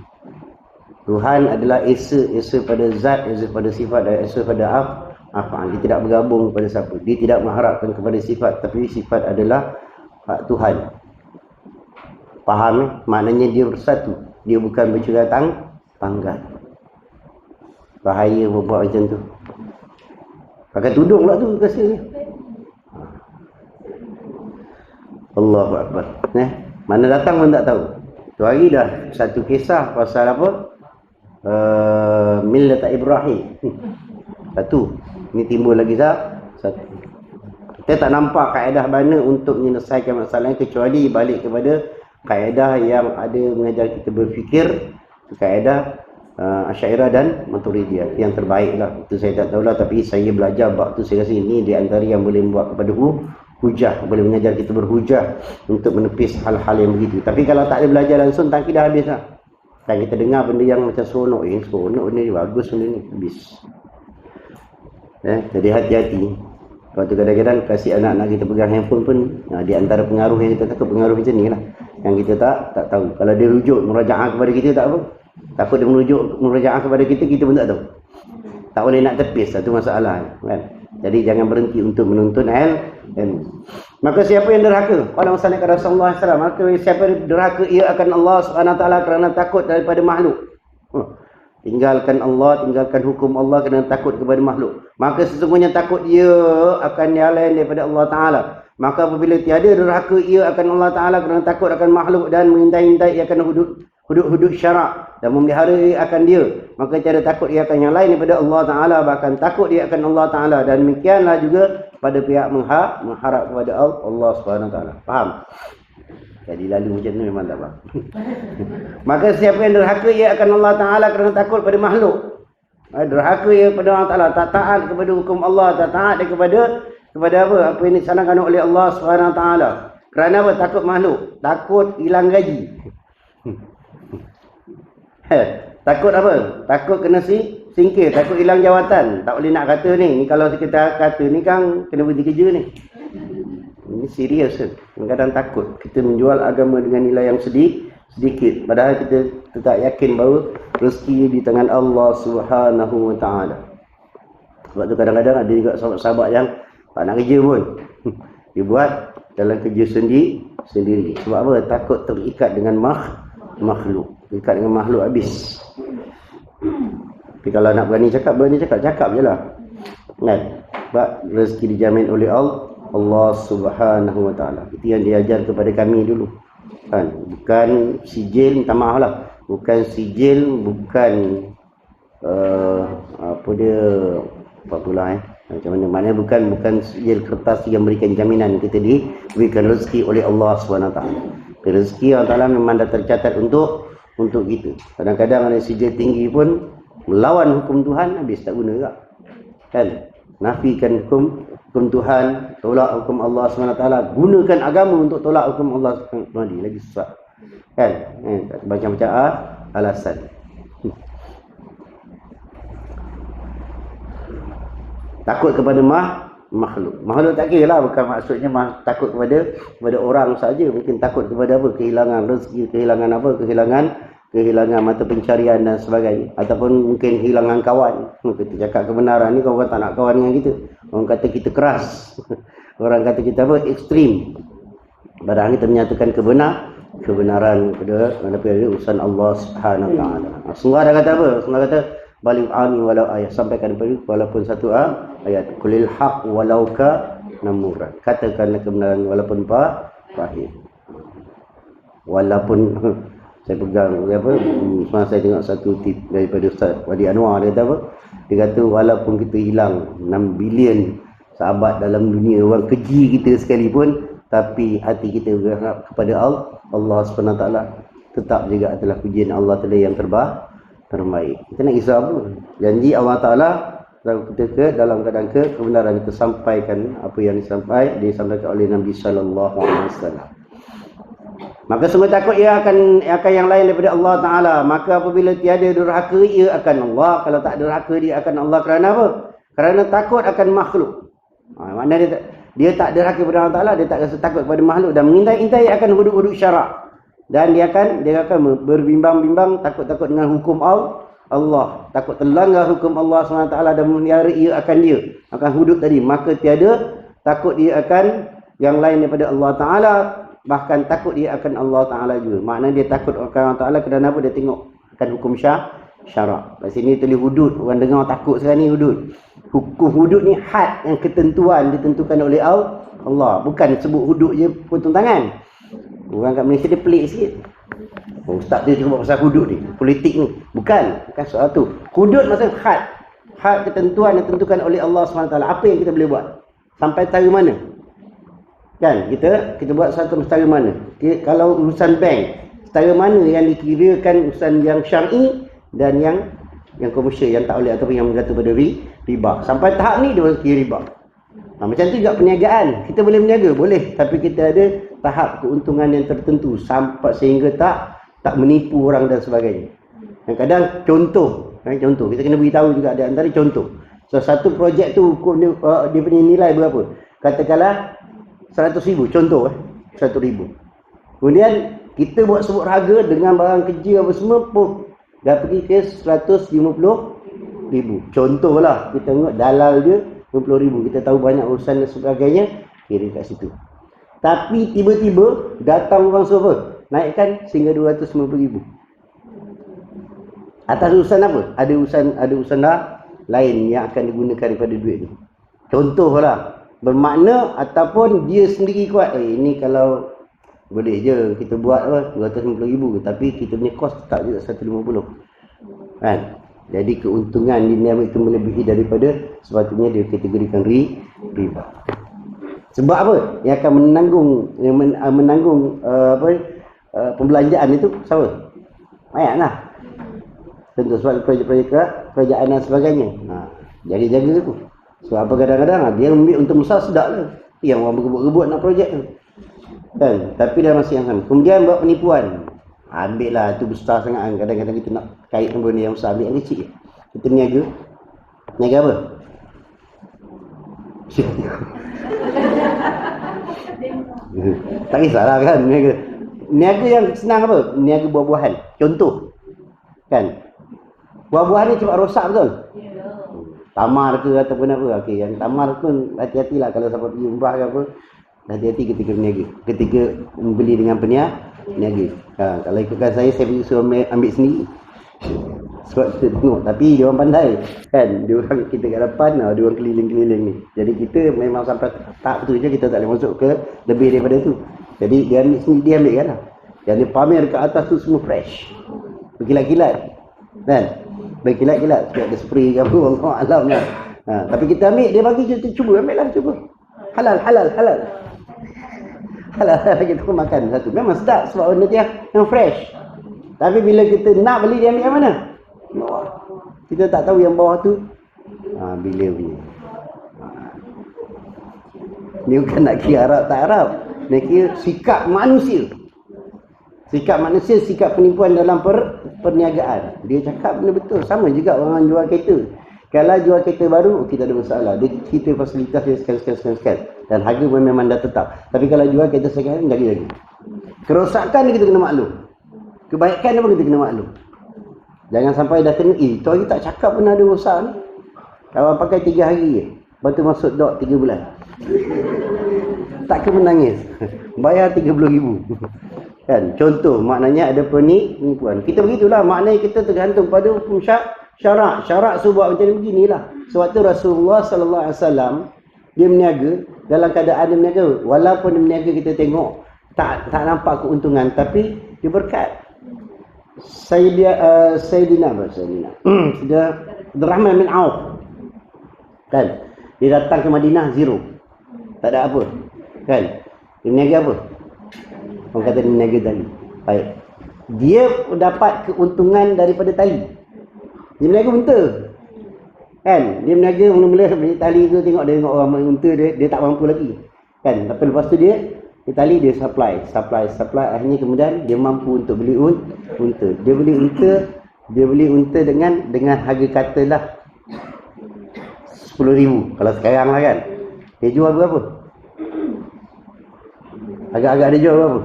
Tuhan adalah esa pada zat, esa pada sifat, dan esa pada af'al. Dia tidak bergabung kepada siapa. Dia tidak mengharapkan kepada sifat, tapi sifat adalah hak Tuhan. Faham? Maknanya dia bersatu. Dia bukan bercerai tanggal. Bahaya berbuat macam tu. Pakai tudung pula tu rasa ni. Allahu Akbar. Mana datang pun tak tahu. Tu hari dah satu kisah pasal apa? Millat Ibrahim. Satu. Ini timbul lagi satu. Kita tak nampak kaedah mana untuk menyelesaikan masalah kecuali balik kepada kaedah yang ada mengajar kita berfikir, kaedah Asy'ariyah dan Maturidiyah. Yang terbaik lah. Itu saya tak tahulah, tapi saya belajar bab tu, saya rasa ini di antara yang boleh membuat kepada hujah, boleh mengajar kita berhujah untuk menepis hal-hal yang begitu. Tapi kalau tak ada belajar langsung, tangki dah habis lah. Dan kita dengar benda yang macam seronok, seronok ni, bagus benda ni, habis. Jadi hati-hati. Lepas tu kadang-kadang kasih anak-anak kita pegang handphone pun, di antara pengaruh yang kita takut, pengaruh macam ni lah, yang kita tak tahu. Kalau dia rujuk murajaah kepada kita, tak apa. Takut dia murajaah kepada kita pun tak tahu. Tak boleh nak tepis, satu masalah kan. Jadi jangan berhenti untuk menuntut ilmu. Maka siapa yang derhaka pada masa Rasulullah SAW, maka siapa yang derhaka ia akan Allah SWT kerana takut daripada makhluk. Tinggalkan Allah, tinggalkan hukum Allah kerana takut kepada makhluk. Maka sesungguhnya takut ia akan yang lain daripada Allah Ta'ala. Maka apabila tiada derhaka ia akan Allah Ta'ala kerana takut akan makhluk dan mengintai-intai ia akan hudud syarak dan memelihara ia akan dia, maka tiada takut ia akan yang lain daripada Allah Ta'ala, bahkan takut dia akan Allah Ta'ala. Dan demikianlah juga pada pihak mengharap kepada Allah SWT. Faham? Jadi lalu macam tu memang tak faham. Maka siapa yang derhaka ia akan Allah Ta'ala kerana takut pada makhluk. Derhaka ia kepada Allah Ta'ala, tak taat kepada hukum Allah, tak taat dia kepada apa yang dicanangkan oleh Allah SWT. Kerana apa? Takut makhluk, takut hilang gaji. Takut apa? Takut kena singkir, takut hilang jawatan. Tak boleh nak kata ni kalau kita kata ni kan kena berhenti kerja ni. Ini serius kan. Kadang-kadang takut kita menjual agama dengan nilai yang sedikit, padahal kita tetap yakin bahawa rezeki di tangan Allah Subhanahu Wa Taala. Sebab tu kadang-kadang ada juga sahabat-sahabat yang tak nak kerja pun. Dia buat dalam kerja sendiri. Sebab apa? Takut terikat dengan makhluk. Terikat dengan makhluk habis. Tapi kalau nak berani cakap je lah. Kan? Sebab rezeki dijamin oleh Allah Subhanahu Wa Taala. Itu yang diajar kepada kami dulu. Kan? Bukan sijil, minta maaf lah. Bukan sijil, bukan apa pula macam mana? Maknanya bukan sijil kertas yang memberikan jaminan kita diberikan rezeki oleh Allah Subhanahu Wa Taala. Rezeki Allah Taala memang dah tercatat untuk kita. Kadang-kadang ada sijil tinggi pun melawan hukum Tuhan, habis tak guna juga. Kan? Nafikan hukum Tuhan, tolak hukum Allah SWT, gunakan agama untuk tolak hukum Allah SWT, lagi susah. Kan? Macam-macam alasan. Takut kepada makhluk. Makhluk tak kira lah, bukan maksudnya takut kepada orang saja. Mungkin takut kepada apa? Kehilangan rezeki, kehilangan mata pencarian dan sebagainya. Ataupun mungkin kehilangan kawan. Kita cakap kebenaran ni, kawan tak nak kawan dengan kita. Orang kata kita keras. Orang kata kita apa? Ekstrim. Padahal kita menyatakan kebenaran pada urusan Allah Subhanahu Wa Taala. Rasulullah dah kata apa? Rasulullah kata balik ani walau ayat, sampaikan kepada walaupun satu ayat. Qulil haq walau ka namuran, katakanlah kebenaran walaupun pahit. Walaupun saya pegang apa, semalam saya tengok satu tip daripada Ustaz Wadi Anwar, dia kata apa? Dia kata walaupun kita hilang 6 bilion sahabat dalam dunia, orang keji kita sekalipun, tapi hati kita berharap kepada Allah SWT, tetap juga adalah pujian Allah Ta'ala yang terbaik. Kita nak kisah apa? Janji Allah Ta'ala kita dalam keadaan kebenaran, kita sampaikan apa yang disampaikan oleh Nabi Sallallahu Alaihi Wasallam. Maka sungguh takut ia akan yang lain daripada Allah Ta'ala. Maka apabila tiada durhaka, ia akan Allah. Kalau tak durhaka, dia akan Allah. Kerana apa? Kerana takut akan makhluk. Maknanya dia tak durhaka kepada Allah Ta'ala, dia tak rasa takut kepada makhluk dan mengintai-intai akan hudud-hudud syarak. Dan dia akan berbimbang-bimbang, takut-takut dengan hukum Allah. Takut terlanggar hukum Allah SWT dan memelihara ia akan dia. Akan hudud tadi. Maka tiada takut dia akan yang lain daripada Allah Ta'ala. Bahkan takut dia akan Allah Ta'ala juga. Maknanya dia takut akan Allah Ta'ala kerana apa? Dia tengok akan hukum syarak. Kat sini tulis hudud. Orang dengar takut sekarang ni hudud. Hukum hudud ni had, yang ketentuan ditentukan oleh Allah. Bukan sebut hudud je potong tangan. Orang kat Malaysia dia pelik sikit. Ustaz dia cakap pasal hudud ni, politik ni. Bukan soal tu. Hudud maksudnya had. Had ketentuan yang ditentukan oleh Allah SWT. Apa yang kita boleh buat? Sampai tahun mana? Kan, kita buat satu setara mana? Kalau urusan bank, setara mana yang dikirakan urusan yang syar'i dan yang komersial, yang tak boleh ataupun yang bergantung pada riba. Sampai tahap ni dia kira riba. Macam tu juga perniagaan. Kita boleh berniaga, boleh, tapi kita ada tahap keuntungan yang tertentu sampai sehingga tak menipu orang dan sebagainya. Yang kadang contoh kita kena beritahu juga ada antara contoh. So satu projek tu hukum dia punya nilai berapa? Katakanlah 100,000, contoh 100,000. Kemudian kita buat sebut harga dengan barang kerja apa semua pun dah pergi ke 150,000. Contohlah, kita tengok dalal dia 50,000. Kita tahu banyak urusan dan sebagainya, kira kat situ. Tapi tiba-tiba datang orang suruh naikkan sehingga 250,000. Atas urusan apa? Ada urusan lain yang akan digunakan daripada duit ni. Contohlah, bermakna ataupun dia sendiri kuat, ini kalau boleh je kita buat 250,000, tapi kita punya kos tetap juga 150, kan? Jadi keuntungan dia itu melebihi daripada sepatutnya dia kategorikan riba. Sebab apa? Yang akan menanggung pembelanjaan itu siapa? Rakyat lah. Tentu sebab projek-projek kerajaan dan sebagainya. Jaga-jaga tu. So apa kadang-kadang dia ambil untuk besar sedap lah. Yang orang berebut-rebut nak projek tu. Kan? Tapi dah masih yang sama. Kemudian buat penipuan. Ambil lah tu besar sangat. Kadang-kadang kita nak kait dengan benda yang besar. Ambil yang kecil. Kita niaga. Niaga apa? Tak kisahlah kan. Niaga yang senang apa? Niaga buah-buahan. Contoh. Kan? Buah-buahan ni cepat rosak betul? Tamar ke ataupun apa. Okey, yang tamar pun hati-hatilah kalau siapa pergi umrah ke apa. Hati-hati ketika berniaga. Ketika membeli dengan peniaga. Kalau ikutkan saya pergi suruh ambil sendiri. Sebab kita tengok. Tapi dia orang pandai. Kan? Dia orang kita kat depan, dia orang keliling-keliling ni. Jadi kita memang sampai tahap tu je, kita tak boleh masuk ke lebih daripada tu. Jadi dia ambil sendiri, dia ambil kan lah. Yang dia pamer kat atas tu semua fresh. Berkilat-kilat. Kan? Berkilat-kilat. Sebab ada spray ke apa, Allah alam lah. Tapi kita ambil, dia bagi kita cuba, ambil lah, cuba. Halal. Halal, kita pun makan satu. Memang sedap sebab benda tu yang fresh. Tapi bila kita nak beli, dia ambil yang mana? Bawah. Kita tak tahu yang bawah tu bila punya. Ni bukan nak kira Arab tak Arab. Nak kira sikap manusia. Sikap manusia, sikap penipuan dalam perniagaan. Dia cakap benda betul. Sama juga orang jual kereta. Kalau jual kereta baru, kita ada masalah. Dia kita fasilitas dia sekian. Dan harga pun memang dah tetap. Tapi kalau jual kereta sekian, jaga-jaga. Kerosakan dia kita kena maklum. Kebaikan dia pun kita kena maklum. Jangan sampai dah kena, tu hari tak cakap pun ada rosak ni. Kalau pakai 3 hari je. Lepas tu masuk dok 3 bulan. Takkan menangis. Bayar 30,000. Kan? Contoh, maknanya ada penipuan. Kita begitulah, maknanya kita tergantung pada hukum Syarak suruh buat macam ni beginilah. Sebab tu Rasulullah sallallahu alaihi wasallam dia berniaga dalam keadaan dia berniaga. Walaupun dia berniaga kita tengok tak nampak keuntungan, tapi dia berkat. Sayyidina Abdurrahman bin Auf kan, dia datang ke Madinah zero, tak ada apa kan, dia berniaga apa? Orang kata dia berniaga tali. Baik, dia dapat keuntungan daripada tali. Dia berniaga unta kan, dia berniaga mula-mula beli tali tu, tengok orang main unta, dia tak mampu lagi kan, tapi lepas tu dia tali dia supply, akhirnya kemudian dia mampu untuk beli unta. Dia beli unta dengan harga katalah 10,000 kalau sekarang lah kan. Dia jual berapa? Agak-agak dia jual berapa?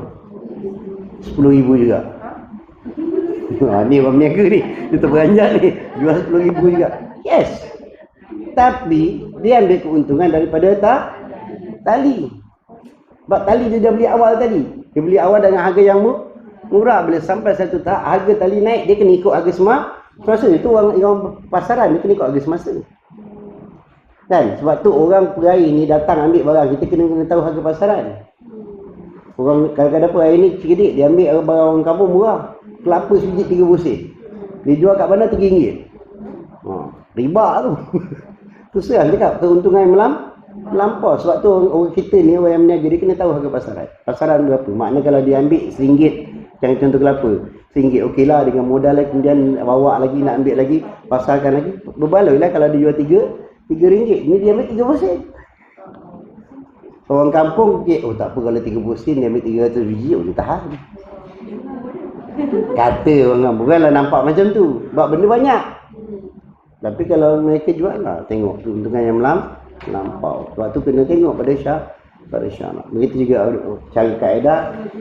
10,000 juga. Ni orang berniaga ni, dia terperanjat ni, jual 10,000 juga. Yes, tapi dia ambil keuntungan daripada tali. Sebab tali dia dah beli awal tadi. Dia beli awal dengan harga yang murah. Bila sampai satu tahap harga tali naik, dia kena ikut harga semasa. Itu orang pasaran, dia kena ikut harga semasa. Kan? Sebab tu orang perai ni datang ambil barang, kita kena tahu harga pasaran. Orang kadang-kadang perai ni cerdik, dia ambil barang orang kampung murah. Kelapa sebiji 30 sen. Dia jual kat mana RM3. Riba tu. Tu serang cakap, keuntungan yang melampau. Sebab tu orang kita ni, orang yang berniaga, dia kena tahu harga pasaran. Pasaran berapa? Maknanya kalau dia ambil RM1, macam contoh kelapa, RM1 okey lah, dengan modal lagi, kemudian bawa lagi, nak ambil lagi, pasarkan lagi, berbaloi lah. Kalau dia jual RM3, ni dia ambil 30 sen. Orang kampung, tak apa kalau 30 sen, dia ambil 300 biji, dia tahan. Kata orang kampung, bukanlah nampak macam tu, sebab benda banyak. Tapi kalau mereka jual lah, tengok keuntungan yang melampau. Sebab tu kena tengok pada syarak. Begitu juga cara kaedah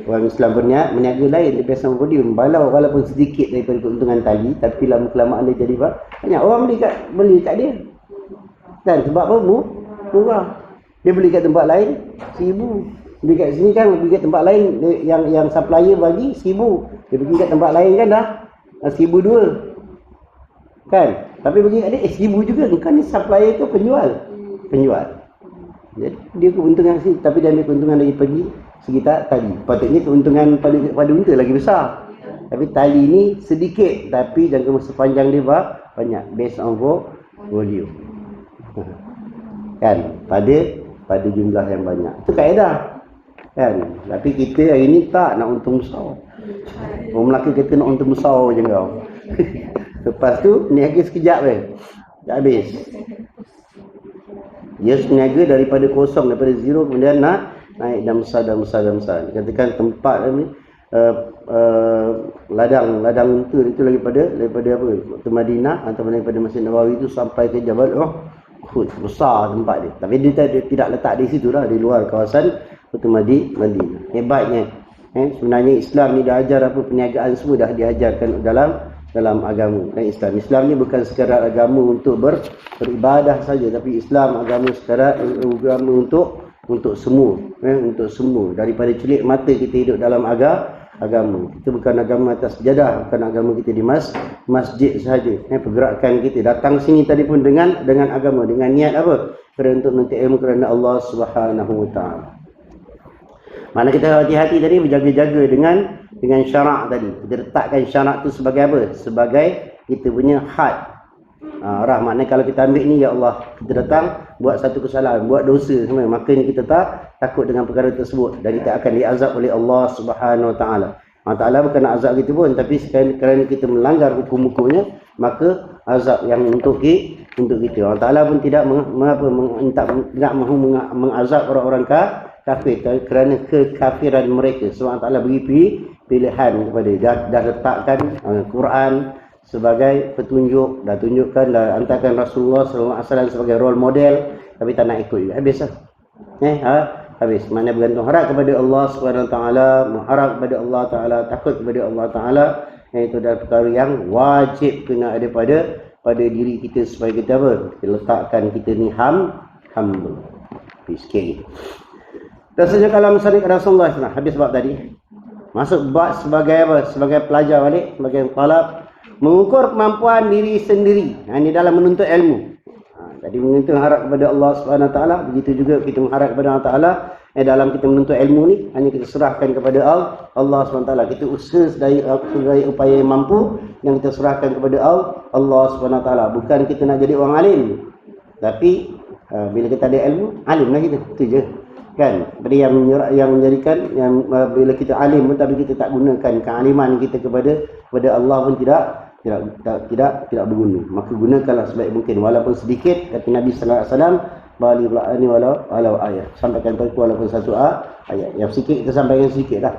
orang Islam berniaga lain. Dia biasa berpodium balau walaupun sedikit daripada keuntungan tali, tapi lama-kelamaan dia jadi banyak. Orang beli kat dia kan, sebab apa? Murah. Dia beli kat tempat lain RM1,000. Beli kat sini kan, beli kat tempat lain yang supplier bagi RM1,000. Dia pergi kat tempat lain kan dah RM1,200 kan, tapi bagi kat dia RM1,000 juga. Bukan ni supplier ke penjual. Jadi dia keuntungan sini, tapi dia ambil keuntungan dari segi tali. Patutnya keuntungan pada unta lagi besar. Tapi tali ni sedikit, tapi jangka masa panjang dia banyak, based on volume. Kan, pada jumlah yang banyak. Itu kaedah. Kan, tapi kita hari ni tak nak untung besar. Orang Melaka kata nak untung besar je kau. Lepas tu niaga sekejap dah habis. Dia niaga daripada kosong, daripada zero, kemudian naik dan besar. Katakan tempat ni ladang unta itu daripada apa? Ke Madinah atau daripada Masjid Nabawi itu sampai ke Jabal Uhud. Besar tempat dia. Tapi dia tidak letak di situ lah, di luar kawasan Kota Madinah. Hebatnya. Sebenarnya Islam ni dah ajar apa, perniagaan semua dah diajarkan dalam agama. Dan Islam ni bukan sekadar agama untuk beribadah saja, tapi Islam agama sekadar agama untuk semua, untuk semua. Daripada celik mata kita hidup dalam agama. Kita bukan agama atas sejadah, bukan agama kita di masjid sahaja. Pergerakan kita datang sini tadi pun dengan agama, dengan niat apa? Kerana untuk menuntut ilmu kerana Allah Subhanahu Wa Taala. Mana kita hati-hati tadi, berjaga-jaga dengan syarak tadi. Kita letakkan syarak tu sebagai apa? Sebagai kita punya had. Maknanya kalau kita ambil ni, ya Allah, kita datang buat satu kesalahan, buat dosa semua, maka ni kita takut dengan perkara tersebut dan kita akan diazab oleh Allah Subhanahu Wa Taala. Allah Taala bukan nak azab kita pun, tapi kerana kita melanggar hukum-hukumnya, maka azab yang untuk kita. Allah Taala pun tidak mahu mengazab orang-orang kafir kerana kekafiran mereka. Sebab Allah Taala beri pilihan kepada dia, dah letakkan Quran sebagai petunjuk, dah tunjukkan, dah hantarkan Rasulullah SAW sebagai role model, tapi tak nak ikut juga. Habis lah. Habis. Mana bergantung harap kepada Allah SWT, mengharap kepada Allah Ta'ala, takut kepada Allah Ta'ala. Itu adalah perkara yang wajib kena ada pada diri kita, supaya kita apa? Kita letakkan kita ni humble. Sikit. Rasanya kalau misalnya Rasulullah SAW, habis bab tadi. Masuk bab sebagai apa? Sebagai pelajar balik, sebagai talab. Mengukur kemampuan diri sendiri. Ini dalam menuntut ilmu. Tadi kita mengharap kepada Allah Subhanahu Wa Taala, begitu juga kita mengharap kepada Allah Taala dalam kita menuntut ilmu ni, hanya kita serahkan kepada Allah Subhanahu Wa Taala. Kita usaha sedaya upaya yang mampu yang kita serahkan kepada Allah Subhanahu Wa Taala. Bukan kita nak jadi orang alim. Tapi bila kita ada ilmu, alimlah kita. Itu je. Kan? Beri yang menjadikan yang bila kita alim pun tapi kita tak gunakan kealiman kita kepada Allah pun tidak berguna. Maka gunakanlah sebaik mungkin walaupun sedikit. Kata Nabi sallallahu alaihi wasallam, bali ani walau ayat. Sampaikan perku walaupun satu ayat. Yang sikit kita sampaikan sedikitlah.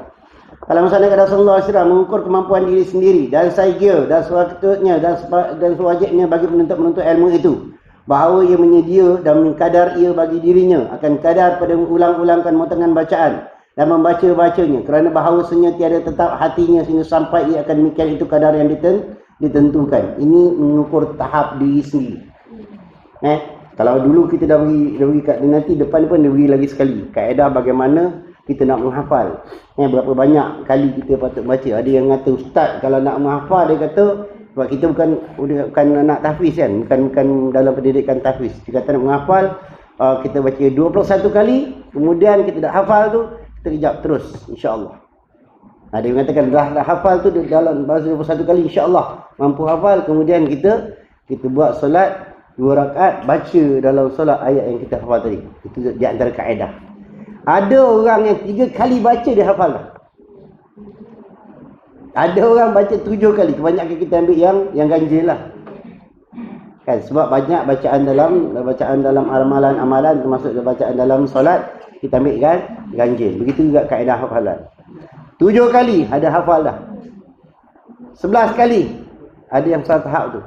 Kalau misalnya kata Rasulullah SAW mengukur kemampuan diri sendiri dan saigia dan sepatutnya dan sewajibnya bagi penuntut ilmu itu, bahawa ia menyedia dan kadar ia bagi dirinya akan kadar pada mengulang-ulangkan motongan bacaan dan membaca-bacanya, kerana bahawasanya tiada tetap hatinya sehingga sampai ia akan demikian itu kadar yang ditentukan. Ini mengukur tahap diri sendiri. Kalau dulu kita dah beri kat nanti depan pun dia beri lagi sekali kaedah bagaimana kita nak menghafal. Berapa banyak kali kita patut baca. Ada yang kata ustaz kalau nak menghafal, dia kata sebab kita bukan nak tahfiz kan, bukan dalam pendidikan tahfiz. Dia kata nak menghafal, kita baca 21 kali, kemudian kita dah hafal tu, kita kejap terus insya-Allah. Ada yang mengatakan dah hafal tu dalam bahasa 21 kali insya-Allah mampu hafal, kemudian kita buat solat 2 rakaat, baca dalam solat ayat yang kita hafal tadi. Itu di antara kaedah. Ada orang yang 3 kali baca dia hafal dah. Ada orang baca 7 kali. Kebanyakan kita ambil yang ganjil lah. Kan? Sebab banyak bacaan dalam amalan-amalan, termasuk bacaan dalam solat, kita ambil kan ganjil. Begitu juga kaedah hafalan. 7 kali ada hafal dah. 11 kali ada yang salah tahap tu.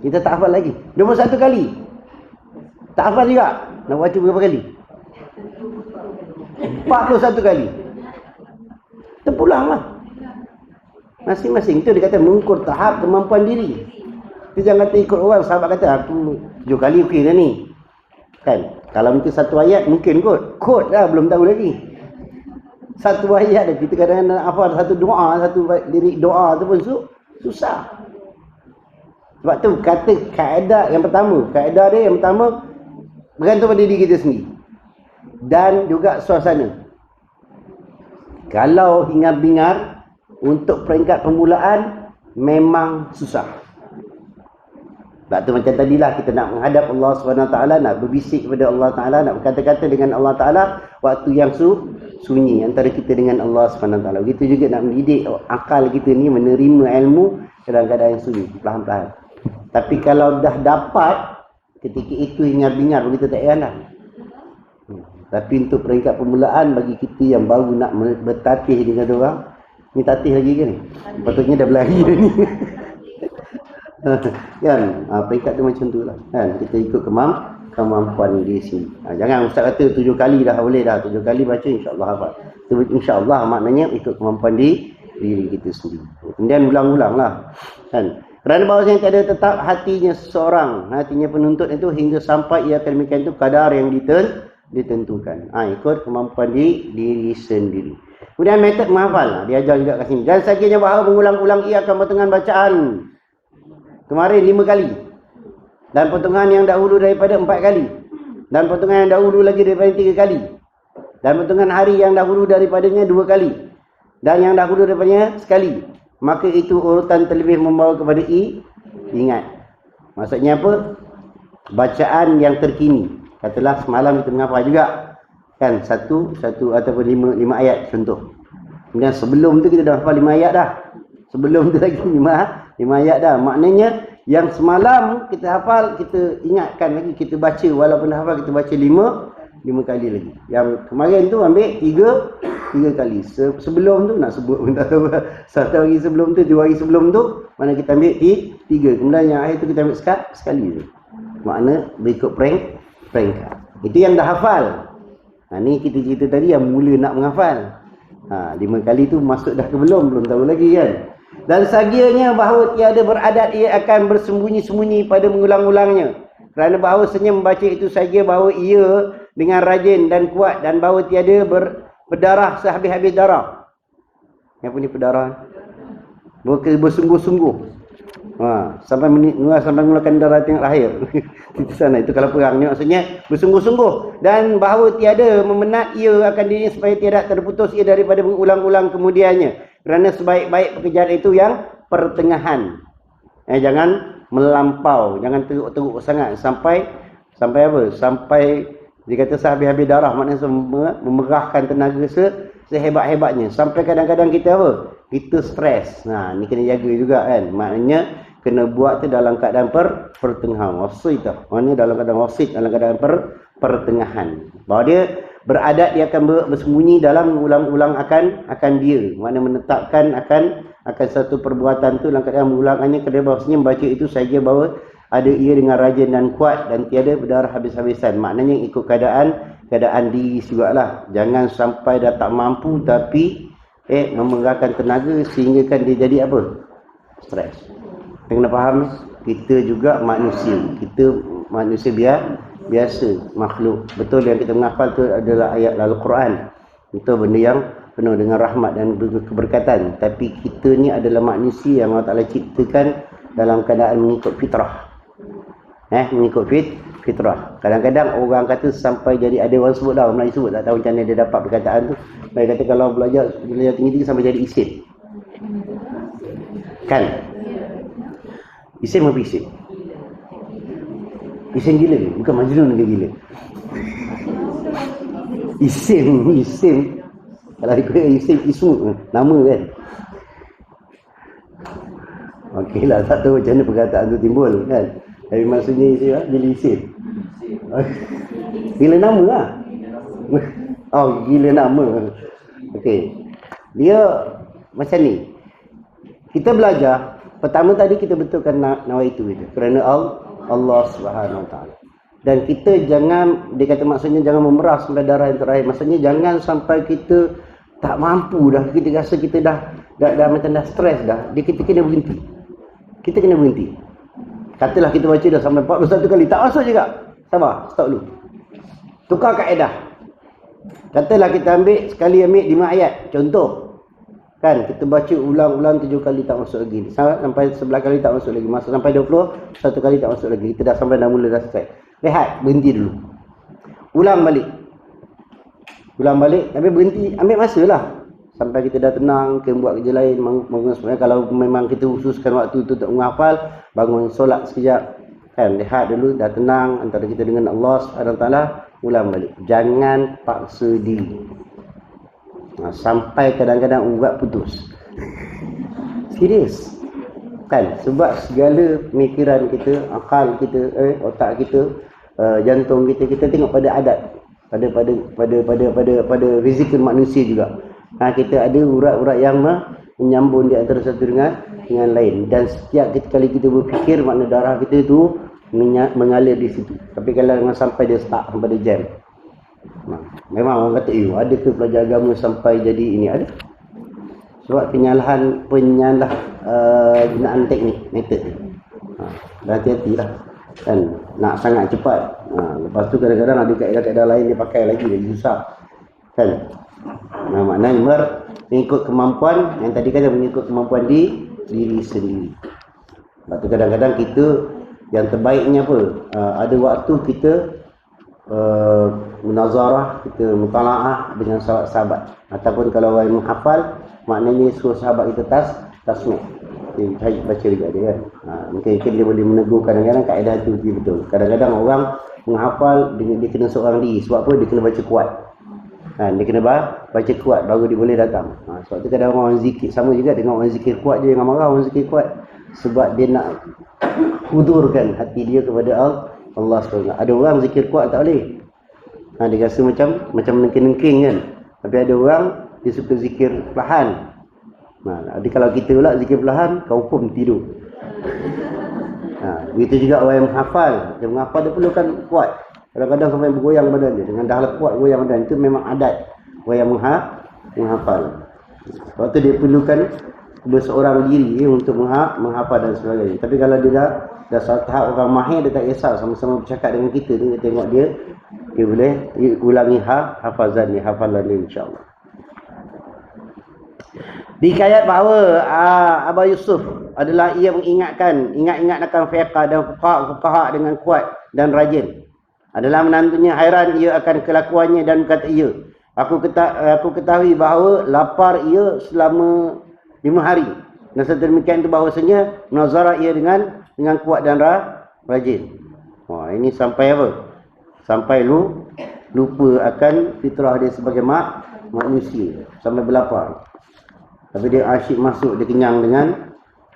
Kita tak hafal lagi. 21 kali tak hafal juga. Nak baca berapa kali? 41 kali. Terpulanglah. Masing-masing itu dia kata mengukur tahap kemampuan diri. Kita jangan kata ikut orang. Sahabat kata aku 7 kali okey dah ni. Kan? Kalau mungkin satu ayat mungkin kot dah belum tahu lagi. Satu ayat dah kita kadang-kadang hafal satu doa, satu lirik doa tu pun susah. Sebab tu kata kaedah yang pertama bergantung pada diri kita sendiri. Dan juga suasana. Kalau hingar-bingar untuk peringkat permulaan memang susah. Sebab tu macam tadilah kita nak menghadap Allah SWT, nak berbisik kepada Allah Ta'ala, nak berkata-kata dengan Allah Ta'ala waktu yang sunyi antara kita dengan Allah SWT. Begitu juga nak mendidik akal kita ni menerima ilmu dalam keadaan yang sunyi, perlahan-lahan. Tapi kalau dah dapat, ketika itu hingar-bingar, begitu tak payahlah. Tapi untuk peringkat permulaan bagi kita yang baru nak bertatih dengan orang, ni tatih lagi kan? Patutnya dah berlari dah ni. Kan? Peringkat tu macam tu lah. Kan? Kita ikut kemampuan di sini. Jangan ustaz kata 7 kali dah boleh dah. 7 kali baca insya-Allah hafal. Insya-Allah maknanya ikut kemampuan diri kita sendiri. Kemudian ulang-ulang lah. Kan? Kerana bahawasanya tiada tetap hatinya seseorang, hatinya penuntut itu hingga sampai ia akan demikian itu kadar yang ditentukan. Ikut kemampuan diri sendiri. Kemudian metod menghafal, diajar juga kat sini. Dan sekiranya bahawa mengulang-ulang ia akan potongan bacaan kemarin 5 kali. Dan potongan yang dahulu daripada 4 kali. Dan potongan yang dahulu lagi daripada 3 kali. Dan potongan hari yang dahulu daripadanya 2 kali. Dan yang dahulu daripadanya sekali. Maka itu urutan terlebih membawa kepada ingat. Maksudnya apa? Bacaan yang terkini. Katalah semalam kita menghafal juga. Kan? Satu ataupun 5 ayat contoh. Kemudian sebelum tu kita dah hafal 5 ayat dah. Sebelum tu lagi 5 ayat dah. Maknanya yang semalam kita hafal, kita ingatkan lagi, kita baca. Walaupun dah hafal, kita baca 5 kali lagi. Yang kemarin tu ambil 3 kali. Sebelum tu nak sebut pun tak tahu. 1 hari sebelum tu, 2 hari sebelum tu, mana kita ambil 3. Kemudian yang akhir tu kita ambil sekali tu. Makna berikut peringkat. Itu yang dah hafal. Ni kita cerita tadi yang mula nak menghafal. 5 kali tu masuk dah ke belum tahu lagi kan. Dan sagianya bahawa tiada beradat ia akan bersembunyi-sembunyi pada mengulang-ulangnya. Kerana bahawasanya membaca itu saja bahawa ia dengan rajin dan kuat, dan bahawa tiada berdarah sehabis-habis darah. Apa ni berdarah? Bersungguh-sungguh. Sampai mulakan darah tengok lahir. Itu sana, itu kalau perang ni maksudnya bersungguh-sungguh dan bahawa tiada memenat ia akan dirinya supaya tidak terputus ia daripada mengulang-ulang kemudiannya. Kerana sebaik-baik pekerjaan itu yang pertengahan. Jangan melampau, jangan teruk-teruk sangat sampai apa? Sampai dia kata sehabis-habis darah, maknanya memerahkan tenaga sehebat-hebatnya. Sampai kadang-kadang kita apa? Kita stres. Ni kena jaga juga kan. Maknanya kena buat tu dalam keadaan pertengahan. Wasit tu. Maknanya dalam keadaan wasit, dalam keadaan pertengahan. Bahawa dia beradat, dia akan bersembunyi dalam ulang-ulang akan dia. Maknanya menetapkan akan satu perbuatan tu dalam keadaan mengulangannya, kerana bahawasanya membaca itu saja bahawa ada ia dengan rajin dan kuat dan tiada berdarah habis-habisan. Maknanya ikut keadaan diri jugalah. Jangan sampai dah tak mampu tapi memerahkan tenaga sehingga kan dia jadi apa? Stres. Kena faham, kita juga manusia. Kita manusia biasa, makhluk. Betul yang kita menghafal tu adalah ayat Al-Quran. Itu benda yang penuh dengan rahmat dan keberkatan. Tapi kita ni adalah manusia yang Allah Ta'ala ciptakan dalam keadaan mengikut fitrah. Mengikut fitrah. Kadang-kadang orang kata sampai jadi, ada orang sebut dah, Melayu sebut, tak tahu macam mana dia dapat perkataan tu. Mereka kata kalau belajar tinggi-tinggi sampai jadi isim. Kan? Isim apa isim? Isim gila ni, bukan Majnun ke gila. Isim. Kalau ikut isim, ismu, nama kan. Okeylah, tak tahu macam mana perkataan tu timbul kan. Tapi maksudnya bila isim. Gila nama lah. Gila nama. Okey. Dia macam ni. Kita belajar, pertama tadi kita betulkan nawaitu itu. Kerana Allah Subhanahu Wa Taala. Dan kita jangan, dia kata maksudnya jangan memerah sampai darah yang terakhir. Maksudnya jangan sampai kita tak mampu dah. Kita rasa kita dah macam dah stres dah. Kita kena berhenti. Kita kena berhenti. Katalah kita baca dah sampai 41 kali. Tak masuk juga. Sabar, stop dulu. Tukar kaedah. Katalah kita sekali ambil 5 ayat. Contoh. Kan, kita baca ulang-ulang 7 kali tak masuk lagi. Sampai 11 kali tak masuk lagi. Masuk sampai 21 kali tak masuk lagi. Kita dah sampai dah mula dah stress. Rehat, berhenti dulu. Ulang balik. Tapi berhenti, ambil masa lah. Sampai kita dah tenang, kita buat kerja lain. Sebenarnya kalau memang kita khususkan waktu tu untuk menghafal, bangun solat sekejap. Kan, rehat dulu, dah tenang. Antara kita dengan Allah SWT, ulang balik. Jangan paksa diri. Sampai kadang-kadang urat putus. Serius. Kan, sebab segala pemikiran kita, akal kita, otak kita, jantung kita tengok pada adat. Pada fizikal manusia juga. Kita ada urat-urat yang menyambung di antara satu dengan lain. Dan setiap kali kita berfikir, makna darah kita itu mengalir di situ. Tapi kalau sampai dia stuck, sampai dia jam. Memang orang kata, ada ke pelajar agama sampai jadi ini? Ada. Sebab penyalahgunaan teknik, metod ni. Hati-hatilah. Kan, nak sangat cepat. Lepas tu kadang-kadang ada kaedah-kaedah lain dia pakai lagi, lagi susah. Kan? Maknanya mengikut kemampuan, yang tadi kata mengikut kemampuan diri sendiri. Sebab tu kadang-kadang kita, yang terbaiknya apa? Ada waktu kita munazarah, kita mutalaah dengan sahabat-sahabat. Ataupun kalau orang menghafal, maknanya suruh sahabat kita tasmi'. Dia baca juga dia kan. Mungkin dia boleh menegur kadang-kadang kaedah tu betul. Kadang-kadang orang menghafal, dia kena seorang diri. Sebab apa? Dia kena baca kuat. Dia kena baca kuat baru dia boleh datang. Sebab tu kadang orang zikir, sama juga dengan orang zikir kuat, dia jangan marah orang zikir kuat. Sebab dia nak hudurkan hati dia kepada Allah SWT. Ada orang zikir kuat tak boleh. Dia rasa macam nengking-nengking kan. Tapi ada orang dia suka zikir perlahan. Jadi kalau kita pula zikir perlahan, confirm tidur. Begitu juga orang yang menghafal. Dia menghafal dia perlukan kuat. Kadang-kadang sampai bergoyang badan dia. Dengan dah kuat goyang badan. Itu memang adat orang yang menghafal. Sebab tu dia perlukan berseorang diri untuk menghafal dan sebagainya. Tapi kalau dia dah satu tahap orang mahir, dia tak kisah. Sama-sama bercakap dengan kita. Dia tengok dia boleh ulangi hafalan dia, insyaAllah. Dikayat bahawa Aba Yusuf adalah ia mengingatkan, ingat akan fiqh dan fuqaha dengan kuat dan rajin. Adalah menantunya hairan ia akan kelakuannya dan kata ia, aku ketahui bahawa lapar ia selama 5 hari. Dan sedemikian itu bahawasanya munazarah ia dengan kuat dan rajin. Wah, ini sampai apa? Sampai lupa akan fitrah dia sebagai manusia sampai berlapar. Tapi dia asyik masuk, dia kenyang dengan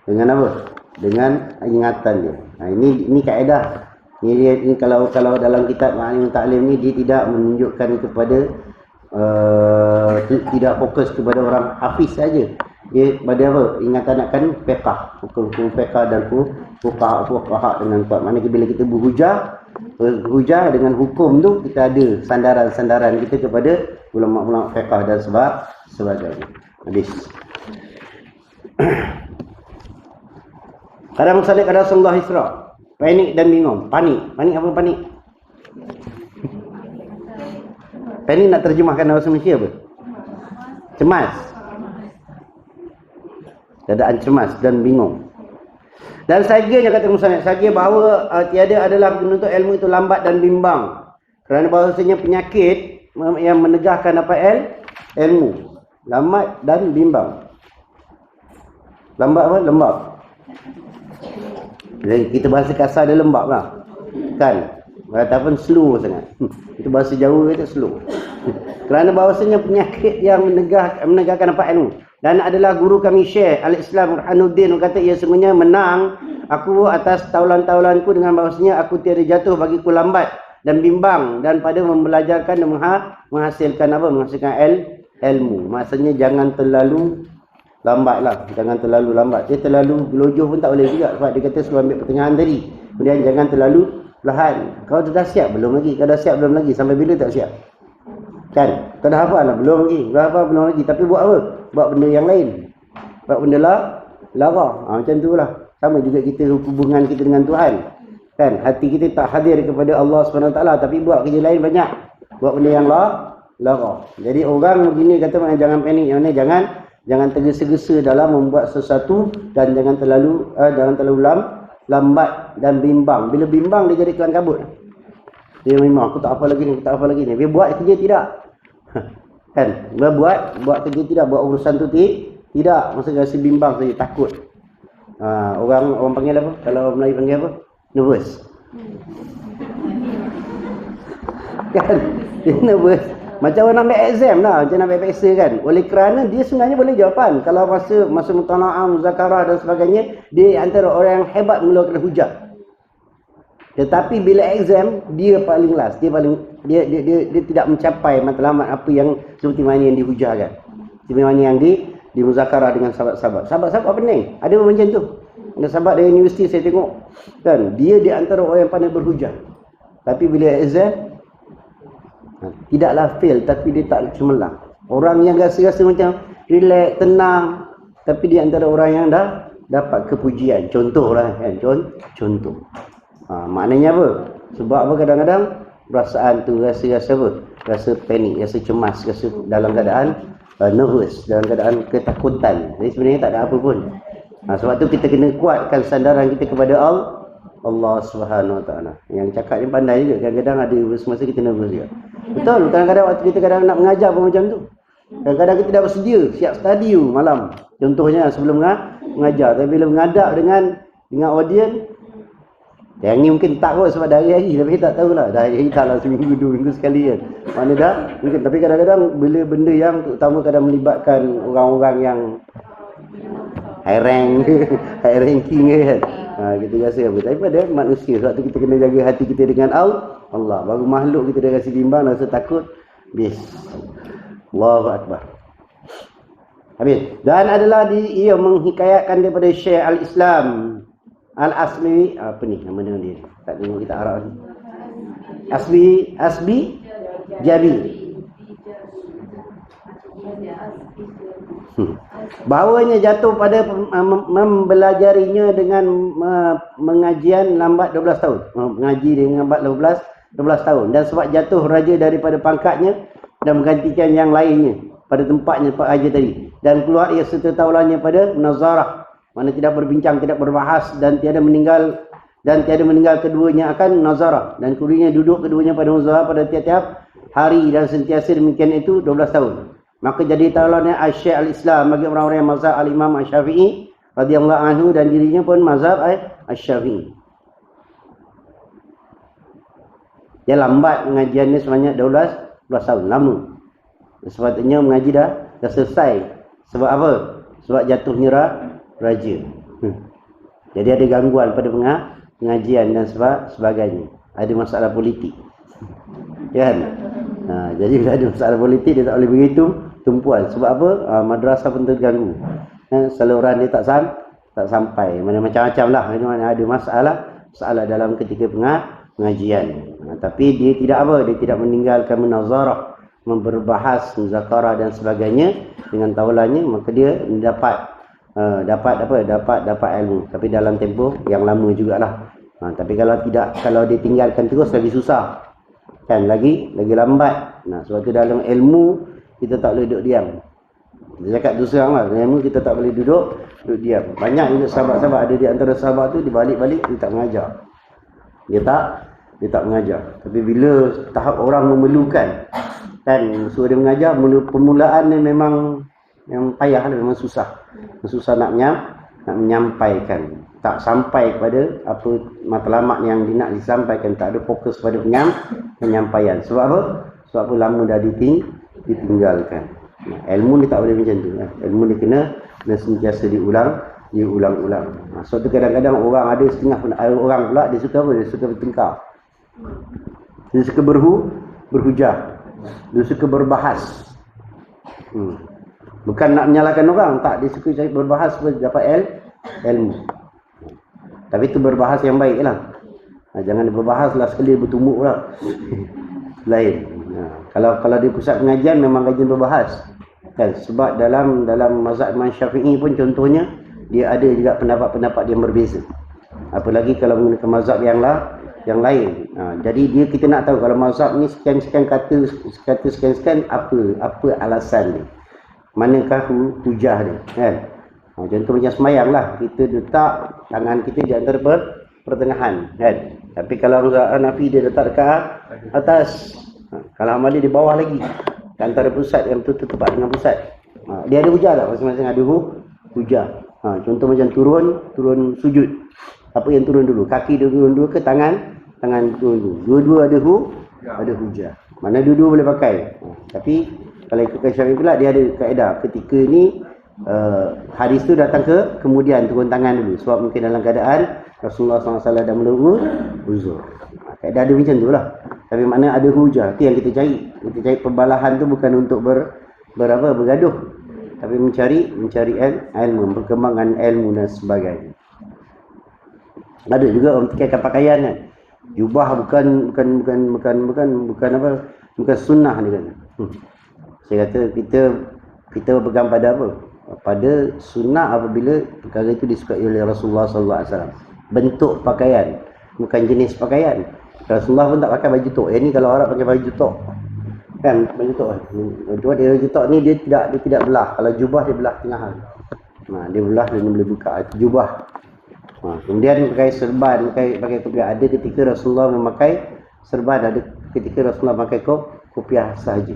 apa? Dengan ingatan dia. Nah, ini kaedah. Ini kalau dalam kitab Ma'alim Ta'lim ni dia tidak menunjukkan kepada tidak fokus kepada orang hafiz saja. Dia pada apa? Ingatan akan fiqh, hukum fiqh dan fuqaha dengan kuat. Maknanya bila kita berhujah dengan hukum tu, kita ada sandaran-sandaran kita kepada ulama-ulama fiqh dan sebagainya. Hadis. Kadang musalik ada Rasulullah Isra. Panik dan bingung. Panik apa panik? Panik nak terjemahkan dalam bahasa Malaysia apa? Cemas. Keadaan cemas dan bingung. Dan saganya kata musalik, sagia bahawa tiada adalah penuntut ilmu itu lambat dan bimbang. Kerana bahawasanya penyakit yang menegahkan apa ilmu. Lambat dan bimbang. Lambat apa? Lembab. Jadi kita bahasa kasar dia lembab lah. Kan? Ataupun slow sangat. Itu bahasa Jawa kata slow. Kerana bahawasanya penyakit yang menegakkan apa ilmu. Dan adalah guru kami Syekh Al-Islam Burhanuddin kata ia semuanya menang aku atas taulan-taulanku dengan bahawasanya aku tiada jatuh bagiku lambat dan bimbang dan pada membelajarkan dan menghasilkan apa? Menghasilkan ilmu. Maksudnya jangan terlalu lambat lah. Jangan terlalu lambat. Dia terlalu gelojoh pun tak boleh juga. Sebab dia kata suruh ambil pertengahan tadi. Kemudian jangan terlalu perlahan. Kau dah siap? Belum lagi. Kau dah siap? Belum lagi. Sampai bila tak siap? Kan? Kau dah hafal lah? Belum lagi. Dah hafal? Belum lagi. Tapi buat apa? Buat benda yang lain. Buat benda lara. Macam tu lah. Sama juga kita hubungan kita dengan Tuhan. Kan? Hati kita tak hadir kepada Allah SWT. Tapi buat kerja lain banyak. Buat benda yang lara. Jadi orang begini kata jangan panik. Yang ni jangan tergesa-gesa dalam membuat sesuatu dan jangan terlalu lambat dan bimbang. Bila bimbang dia jadi kelang kabut. Dia memang aku tak apa lagi ni. Dia buat kerja tidak. Kan? Dia buat kerja tidak, buat urusan tu tidak. Masa rasa bimbang saja, takut. Orang panggil apa? Kalau Melayu panggil apa? Nervous. Kan? Dia nervous. Macam orang nak ambil exam lah, macam nak ambil peksa kan. Oleh kerana dia sebenarnya boleh jawapan. Kalau masa mutala'ah, muzakarah dan sebagainya, dia antara orang yang hebat mengeluarkan hujah. Tetapi bila exam, dia paling last. Dia tidak mencapai matlamat apa yang seperti mana yang dihujahkan. Seperti mana yang di muzakarah dengan sahabat-sahabat. Sahabat-sahabat pening. Ada macam tu. Ada sahabat dari universiti saya tengok. Kan? Dia di antara orang yang pandai berhujah. Tapi bila exam, tidaklah fail tapi dia tak cemerlang. Orang yang rasa-rasa macam relax, tenang, tapi di antara orang yang dah dapat kepujian. Contohlah kan, contoh. Maknanya apa? Sebab apa kadang-kadang perasaan tu rasa apa? Rasa panik, rasa cemas, rasa dalam keadaan nervous, dalam keadaan ketakutan. Jadi sebenarnya tak ada apa pun. Sebab tu kita kena kuatkan sandaran kita kepada Allah Subhanahu Wa Taala. Yang cakap ni pandai juga. Kadang-kadang ada semasa kita nervous juga. Betul, kadang-kadang waktu kita kadang nak mengajar pun macam tu. Kadang-kadang kita dah bersedia, siap study malam. Contohnya sebelum mengajar. Tapi bila menghadap dengan audiens, yang ni mungkin tak kot sebab dari hari. Tapi tak tahulah. Dari hari tak lah seminggu, 2 minggu sekali kan. Mana dah, mungkin. Tapi kadang-kadang bila benda yang terutama kadang melibatkan orang-orang yang high ranking kan. Kita rasa apa. Tapi pada manusia. Sebab tu kita kena jaga hati kita dengan Allah. Baru makhluk kita dah rasa bimbang, rasa takut. Allahu Akbar. Habis. Dan adalah ia menghikayatkan daripada Syekh Al-Islam Al-Asmi. Apa ni nama dia? Tak tengok kita Arab ni. Asbi Jabi. Bahawanya jatuh pada mempelajarinya dengan mengajian lambat 12 tahun. Mengaji dengan lambat 12 tahun. Dan sebab jatuh raja daripada pangkatnya dan menggantikan yang lainnya pada tempatnya tempat haji tadi, dan keluar ia serta tawalannya pada munazarah, mana tidak berbincang, tidak berbahas, dan tiada meninggal keduanya akan munazarah, dan keduanya duduk keduanya pada munazarah pada tiap-tiap hari dan sentiasa demikian itu 12 tahun. Maka jadi tawalannya Asy-Syaikh al-Islam bagi orang-orang yang mazhab al-Imam Asy-Syafi'i radhiyallahu anhu, dan dirinya pun mazhab Asy-Syafi'i. Dia lambat pengajiannya sebanyak 12 tahun, lama. Sepatutnya mengaji dah selesai. Sebab apa? Sebab jatuh nyerah raja. Jadi ada gangguan pada pengajian dan sebagainya. Ada masalah politik. Kan? Jadi bila ada masalah politik dia tak boleh begitu tumpuan. Sebab apa? Madrasah pun terganggu. Saluran dia tak sampai. Macam-macam lah. Mana ada masalah dalam ketika pengajian. Tapi dia tidak meninggalkan munazarah, berbahas, muzakarah dan sebagainya dengan tawalannya, maka dia dapat ilmu, tapi dalam tempoh yang lama jugalah. Tapi kalau dia tinggalkan terus lagi susah. Kan lagi lambat. Sebab tu dalam ilmu kita tak boleh duduk diam. Kita cakap tu serang lah, ilmu kita tak boleh duduk diam. Banyak juga sahabat-sahabat ada di antara sahabat tu, dibalik-balik dia tak mengajar. Dia tak mengajar. Tapi bila tahap orang memerlukan, kan suruh dia mengajar, permulaan ni memang yang payah, memang susah nak menyampaikan, tak sampai kepada apa matlamat yang nak disampaikan, tak ada fokus pada penyampaian. Sebab apa? Sebab apa lama dah ditinggalkan. Ilmu ni tak boleh macam tu. Ilmu ni kena sentiasa diulang-ulang. Sebab tu kadang-kadang orang ada setengah orang pula dia suka apa? Dia suka bertengkar. Dia suka berhujah. Dia suka berbahas. Bukan nak menyalahkan orang, tak, dia suka berbahas supaya dapat ilmu. Tapi itu berbahas yang baik lah. Jangan berbahas lah sekali bertumbuk lah. Lain. Kalau di pusat pengajian memang kajian berbahas. Kan? Sebab dalam mazhab Imam Syafi'i pun contohnya dia ada juga pendapat-pendapat yang berbeza. Apalagi kalau menggunakan mazhab yang lain. Jadi kita nak tahu kalau mazhab ni sekian-sekian kata sekian-sekian apa alasan dia. Manakah hujah dia, kan? Contoh macam semayang lah, kita letak tangan kita di antara pertengahan, kan? Tapi kalau mazhab Hanafi dia letak dekat atas. Kalau Hambali di bawah lagi, antara pusat yang betul-betul tepat dengan pusat. Dia ada hujah tak? Masing-masing ada hujah. Contoh macam turun sujud. Apa yang turun dulu? Kaki turun dulu ke tangan turun dulu? Dua-dua ada hujah. Mana dua-dua boleh pakai. Tapi kalau ikutkan Syafi'i pula dia ada kaedah. Ketika ni hadis tu datang kemudian turun tangan dulu. Sebab mungkin dalam keadaan Rasulullah SAW dah mula uzur. Kaedah dia macam tu lah. Tapi makna ada hujah. Itu yang kita cari. Kita cari perbalahan tu bukan untuk bergaduh. Tapi mencari ilmu, perkembangan ilmu dan sebagainya. Ada juga orang tikaikan pakaian kan. Jubah bukan sunnah ni kan. Saya kata kita pegang pada apa? Pada sunnah apabila perkara itu disukai oleh Rasulullah sallallahu alaihi wasallam. Bentuk pakaian, bukan jenis pakaian. Rasulullah pun tak pakai baju tok. Yang ni kalau Arab pakai baju tok. Kan baju tok. Baju tok ni dia tidak belah. Kalau jubah dia belah tengahan. Dia belah dia boleh buka. Itu jubah. Kemudian pakai serban, pakai kopiah. Ada ketika Rasulullah memakai serban, ada ketika Rasulullah memakai kopiah sahaja.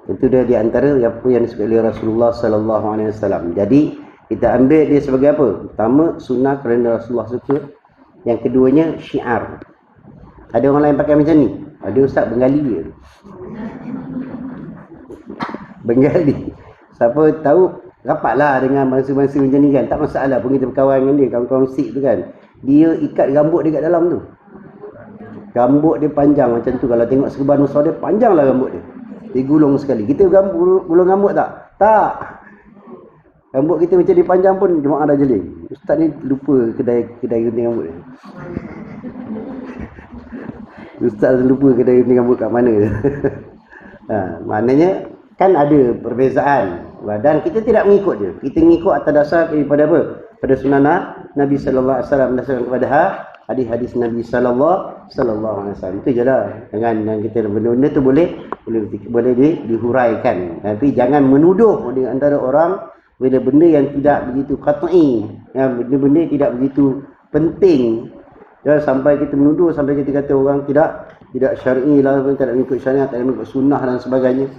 Itu dia di antara yang disebut oleh Rasulullah sallallahu alaihi wasallam. Jadi kita ambil dia sebagai apa? Pertama sunnah kerana Rasulullah suka. Yang keduanya syiar. Ada orang lain pakai macam ni. Ada ustaz Bengali dia. Bengali. Siapa tahu rapatlah dengan bangsa-bangsa macam ni kan. Tak masalah pun kita berkawan dengan dia. Kawan-kawan Sikh tu kan. Dia ikat rambut dia kat dalam tu. Rambut dia panjang macam tu. Kalau tengok serban besar dia, panjang lah rambut dia. Dia gulung sekali. Kita gulung rambut tak? Tak. Rambut kita macam dia panjang pun jemaah dah jeling. Ustaz ni lupa kedai gunting rambut dia. Ustaz lupa kedai gunting rambut kat mana. Maknanya kan ada perbezaan. Dan kita tidak mengikut dia. Kita mengikut atas dasar daripada apa? Pada sunnah Nabi sallallahu alaihi wasallam, berdasarkan kepada hadis-hadis Nabi sallallahu alaihi wasallam. Itu jelah. Jangan kita benda-benda tu boleh dihuraikan. Tapi jangan menuduh di antara orang benda-benda yang tidak begitu qat'i, yang benda-benda tidak begitu penting. Ya, sampai kita menuduh, sampai kita kata orang tidak syar'i lah, tidak mengikut syariat, tidak mengikut sunnah dan sebagainya.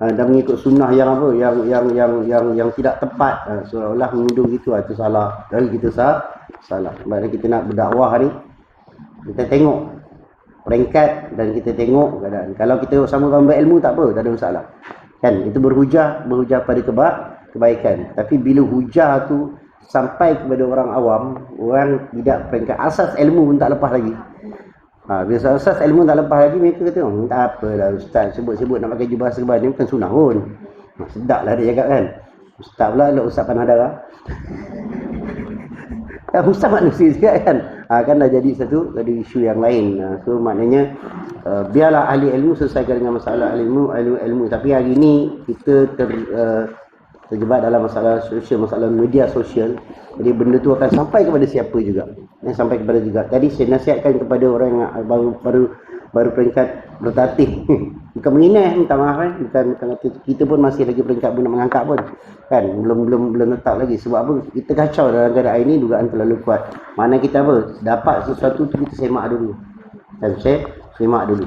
Dan mengikut sunnah yang apa, yang tidak tepat, seolah-olah menuduh gitu, itu salah. Dan kita salah. Sebab kita nak berdakwah ni, kita tengok peringkat dan kita tengok keadaan. Kalau kita sama-sama berilmu tak apa, tak ada masalah. Kan, itu berhujah pada kebaikan. Tapi bila hujah tu sampai kepada orang awam, orang tidak peringkat asas ilmu pun tak lepas lagi. Bila asas ilmu tak lepas lagi, mereka kata, tak apalah ustaz, sebut-sebut nak pakai jubah serban ni bukan sunnah pun. Sedap lah dia cakap kan. Ustaz pula lah ustaz panah darah. Ustaz manusia juga kan. Kan dah jadi satu isu yang lain. So maknanya biarlah ahli ilmu selesaikan dengan masalah ilmu. Tapi hari ni kita terjebak dalam masalah sosial, masalah media sosial. Jadi benda tu akan sampai kepada siapa juga. Sampai kepada juga. Tadi saya nasihatkan kepada orang yang baru peringkat bertatih. Bukan menginah, minta maaf kan. Bukan kita pun masih lagi peringkat nak mengangkat pun. Kan, belum letak lagi. Sebab apa? Kita kacau dalam keadaan ini, dugaan terlalu kuat. Mana kita apa? Dapat sesuatu tu kita semak dulu. Dan semak dulu.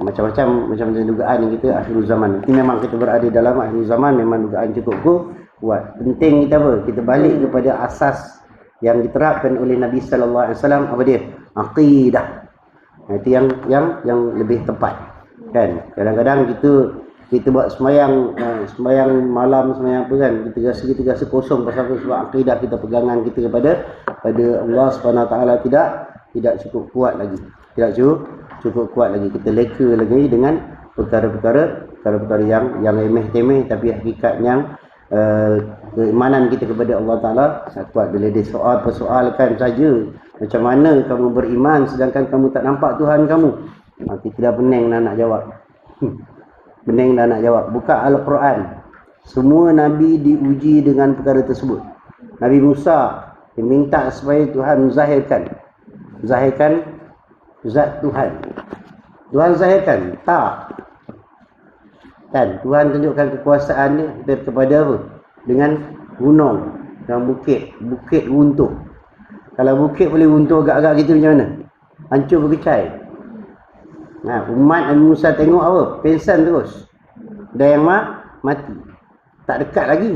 Macam-macam dugaan yang kita akhir zaman. Ini memang kita berada dalam akhir zaman, memang dugaan cukup kuat. Penting kita apa? Kita balik kepada asas yang diterapkan oleh Nabi sallallahu alaihi wasallam, apa dia? Aqidah. Itu yang lebih tepat. Kan? Kadang-kadang kita buat sembahyang malam, sembahyang apa kan, kita rasa kosong pasal apa? Sebab akidah kita, pegangan kita kepada Allah Subhanahu taala tidak cukup kuat lagi. Tidak cukup kuat lagi. Kita leka lagi dengan perkara-perkara yang remeh-temeh, tapi hakikatnya keimanan kita kepada Allah Taala sangat kuat. Bila dia persoalkan saja, macam mana kamu beriman sedangkan kamu tak nampak Tuhan kamu? Kita dah pening nak jawab. Pening dah nak jawab. Buka Al-Quran. Semua Nabi diuji dengan perkara tersebut. Nabi Musa diminta supaya Tuhan zahirkan zat Tuhan. Tuhan zahirkan? Tak. Kan? Tuhan tunjukkan kekuasaan dia kepada apa? Dengan gunung, dengan bukit runtuh. Kalau bukit boleh runtuh agak-agak gitu macam mana? Hancur berkecai. Umat Nabi Musa tengok apa? Pingsan terus. Dan yang mati. Tak dekat lagi.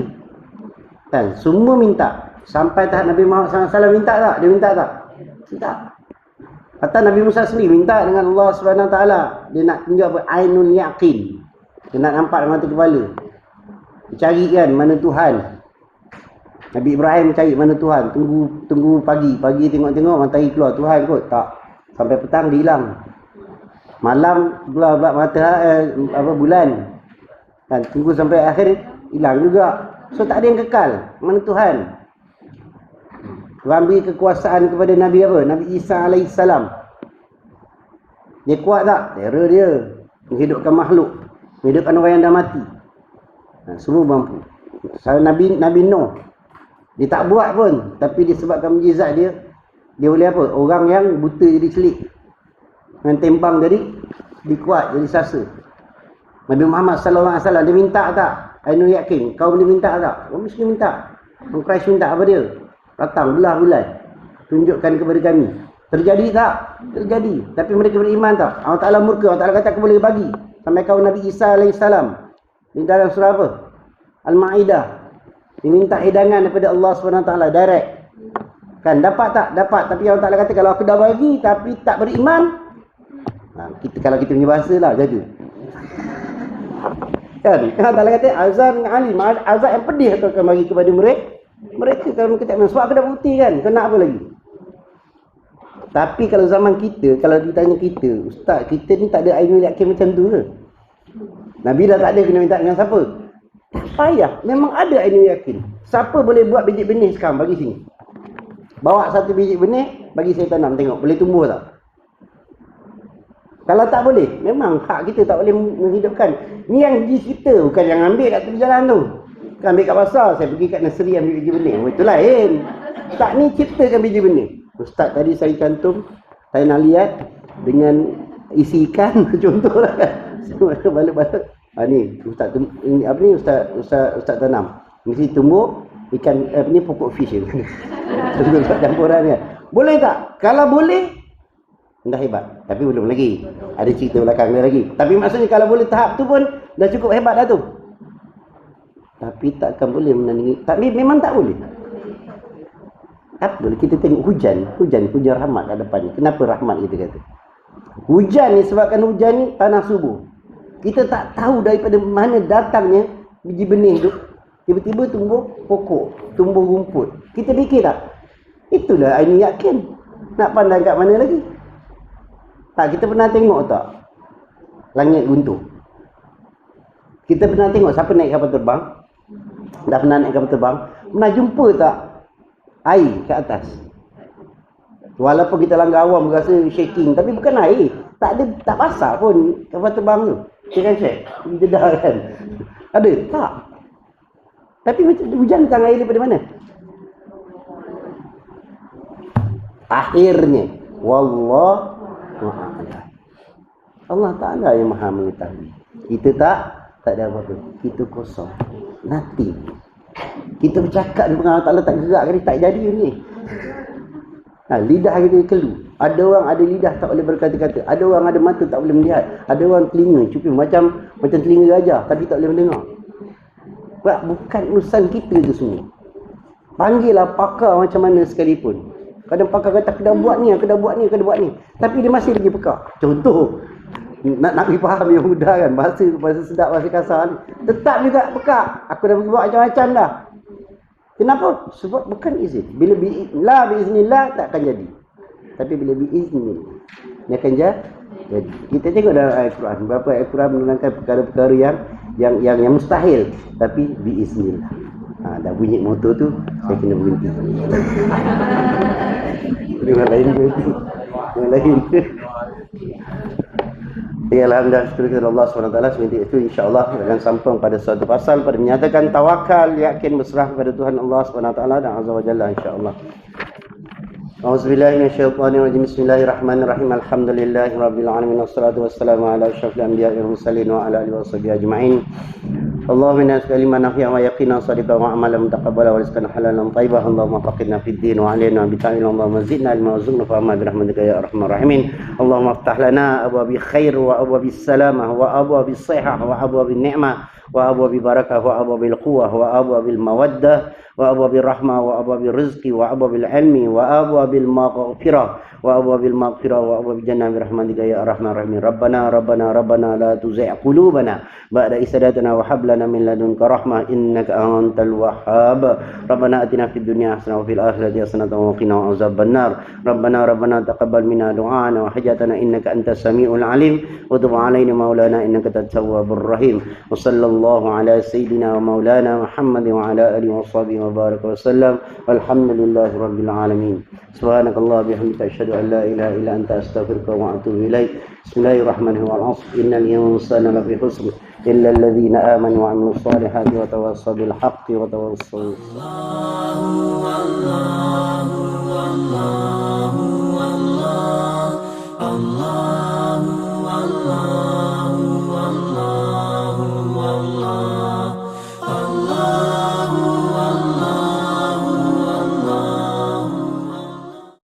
Kan? Semua minta. Sampai tahap Nabi Muhammad SAW minta tak? Dia minta tak? Minta. Kata Nabi Musa sendiri minta dengan Allah Subhanahu taala. Dia nak tunjuk apa? Ainul yaqin. Dia nak nampak dengan mata kepala. Dia cari kan mana Tuhan. Nabi Ibrahim cari mana Tuhan. Tunggu pagi tengok matahari keluar, Tuhan kot. Tak. Sampai petang dia hilang. Malam keluar bulan. Kan tunggu sampai akhir hilang juga. So tak ada yang kekal. Mana Tuhan? Tuhan beri kekuasaan kepada Nabi apa? Nabi Isa alaihissalam. Dia kuat tak? Terror dia. Menghidupkan makhluk. Menghidupkan orang yang dah mati. Semua mampu. Nabi Nuh. Dia tak buat pun. Tapi disebabkan mujizat dia. Dia boleh apa? Orang yang buta jadi celik. Dengan tempang jadi kuat, jadi sasa. Nabi Muhammad SAW dia minta tak? Ainul yakin. Kau boleh minta tak? Kau mesti minta. Orang Quraisy minta apa dia? Datang belah bulan. Tunjukkan kepada kami. Terjadi tak? Terjadi. Tapi mereka beriman tak? Allah Ta'ala murka. Allah Ta'ala kata aku boleh bagi. Sampai kau Nabi Isa AS. Di dalam surah apa? Al-Ma'idah. Diminta hidangan daripada Allah SWT. Direct. Kan dapat tak? Dapat. Tapi Allah Ta'ala kata kalau aku dah bagi tapi tak beriman. Kalau kita punya bahasa lah jaga. Kan? Allah Ta'ala kata azab dengan alim. Azab yang pedih aku akan bagi kepada mereka kalau mereka tak menang. Sebab aku dah bukti kan. Kau nak apa lagi? Tapi kalau zaman kita, kalau ditanya kita, ustaz, kita ni tak ada ainul yakin macam tu ke? Nabi dah tak ada kena minta dengan siapa? Tak payah. Memang ada ainul yakin. Siapa boleh buat biji benih sekarang? Bagi sini. Bawa satu biji benih, bagi saya tanam. Tengok, boleh tumbuh tak? Kalau tak boleh, memang hak kita tak boleh menghidupkan. Ni yang kita, bukan yang ambil kat tepi jalan tu. Kan ambil kat pasar, saya pergi kat nursery ambil biji benih. Itu lain. Tak, ni ciptakan biji benih. Ustaz tadi saya cantum, saya nak lihat dengan isi ikan contohlah kan. Balik-balik. Ni ustaz ini apa ni ustaz tanam. Mesti tumbuh ikan ni pokok fish ni. Ustaz campuran kan. Boleh tak? Kalau boleh dah hebat. Tapi belum lagi. Ada cerita belakang dia lagi. Tapi maksudnya kalau boleh tahap tu pun dah cukup hebat dah tu. Tapi takkan boleh menandingi. Tapi memang tak boleh. Tak boleh. Kita tengok hujan rahmat kat depan ni. Kenapa rahmat kita kata? Hujan ni sebabkan hujan ni tanah subur. Kita tak tahu daripada mana datangnya biji benih tu. Tiba-tiba tumbuh pokok, tumbuh rumput. Kita fikir tak? Itulah Aini yakin. Nak pandang kat mana lagi? Tak, kita pernah tengok tak? Langit guntur. Kita pernah tengok siapa naik kapal terbang? Dah pernah naik kapal terbang? Pernah jumpa tak air kat atas? Walaupun kita langgar awam rasa shaking, tapi bukan air. Tak basah pun kapal terbang tu. Kita kan check? Jedah kan? Ada? Tak. Tapi hujan datang air daripada mana? Akhirnya Wallahu a'lam. Allah Ta'ala yang maha mengetahui. Kita tak ada apa-apa. Kita kosong. Nothing. Kita bercakap dengan Allah Ta'ala tak gerak kali, tak jadi ni. Lidah kita kelu. Ada orang ada lidah tak boleh berkata-kata. Ada orang ada mata tak boleh melihat. Ada orang telinga cuping macam telinga gajah tapi tak boleh mendengar. Bukan urusan kita tu semua. Panggillah pakar macam mana sekalipun. Kadang pakar kata aku dah buat ni. Tapi dia masih lagi pekak. Contoh, nak bagi faham yang mudah kan. Bahasa sedap, bahasa kasar ni. Tetap juga pekak. Aku dah buat macam-macam dah. Kenapa? Sebab bukan izin. Bila biiznillah tak akan jadi. Tapi bila biiznillah dia akan jadi. Kita tengok dalam Al-Quran. Berapa Al-Quran menerangkan perkara-perkara yang mustahil. Tapi biiznillah. Dah bunyi motor tu, saya kena berhenti. Yang lain ke? Yang lain ke? Ya, alhamdulillah, syukur kepada Allah SWT. Sebentar itu insya-Allah akan sampai pada suatu pasal pada menyatakan tawakal, yakin berserah kepada Tuhan Allah SWT dan Azza wa Jalla insya-Allah. A'udzubillahi minasyaitonir rajim. Bismillahirrahmanirrahim. Alhamdulillahirabbil alamin wassalatu wassalamu ala asyrafil anbiya'i wal mursalin wa ala alihi washabihi ajma'in. Allahumma inna nas'aluka ilman nafi'an wa yaqinan shadiqan wa amalan mutaqabbalan wa rizqan halalan thayyiban. Allahumma faqihna fid din wa 'allimna bi ta'wil. Allahumma zidna ilman warzuqna fahma bi rahmatika ya arhamar rahimin. Allahumma iftah lana abwabi khair wa abwabi salamah wa abwabi sihah wa abwabi ni'mah wa abwabi barakah wa abwabi quwwah wa abwabi mawaddah wa abwabi rahmah wa abwabi rizqi wa abwabi ilmi wa abwabi maghfirah wa abwabi maghfirah wa abwabi jannah bi rahmatika ya arhamar rahimin. Rabbana la tuzigh qulubana ba'da idh hadaytana wa hab lana min ladunka rahmah innaka antal wahhab. Rabbana atina fid dunya hasanah wa fil akhirati hasanah wa qina azabannar. Rabbana taqabbal minna du'ana wa hajatana innaka antas samiul alim wa tub alaina maulana innaka at-tawwabur rahim. Wa sallallahu ala sayidina wa maulana Muhammad wa ala alihi wa sahbihi wa baraka wa sallam. Walhamdulillahi rabbil alamin. Subhanakallah bihamdika asyhadu an la ilaha illa anta astaghfiruka wa atubu ilaik. Bismillahirrahmanirrahim. Wal 'ashr innal insana lafi khusr illa alladhina amanu wa 'amilus solihati wa tawassaw bil haqqi wa tawassaw. Allahu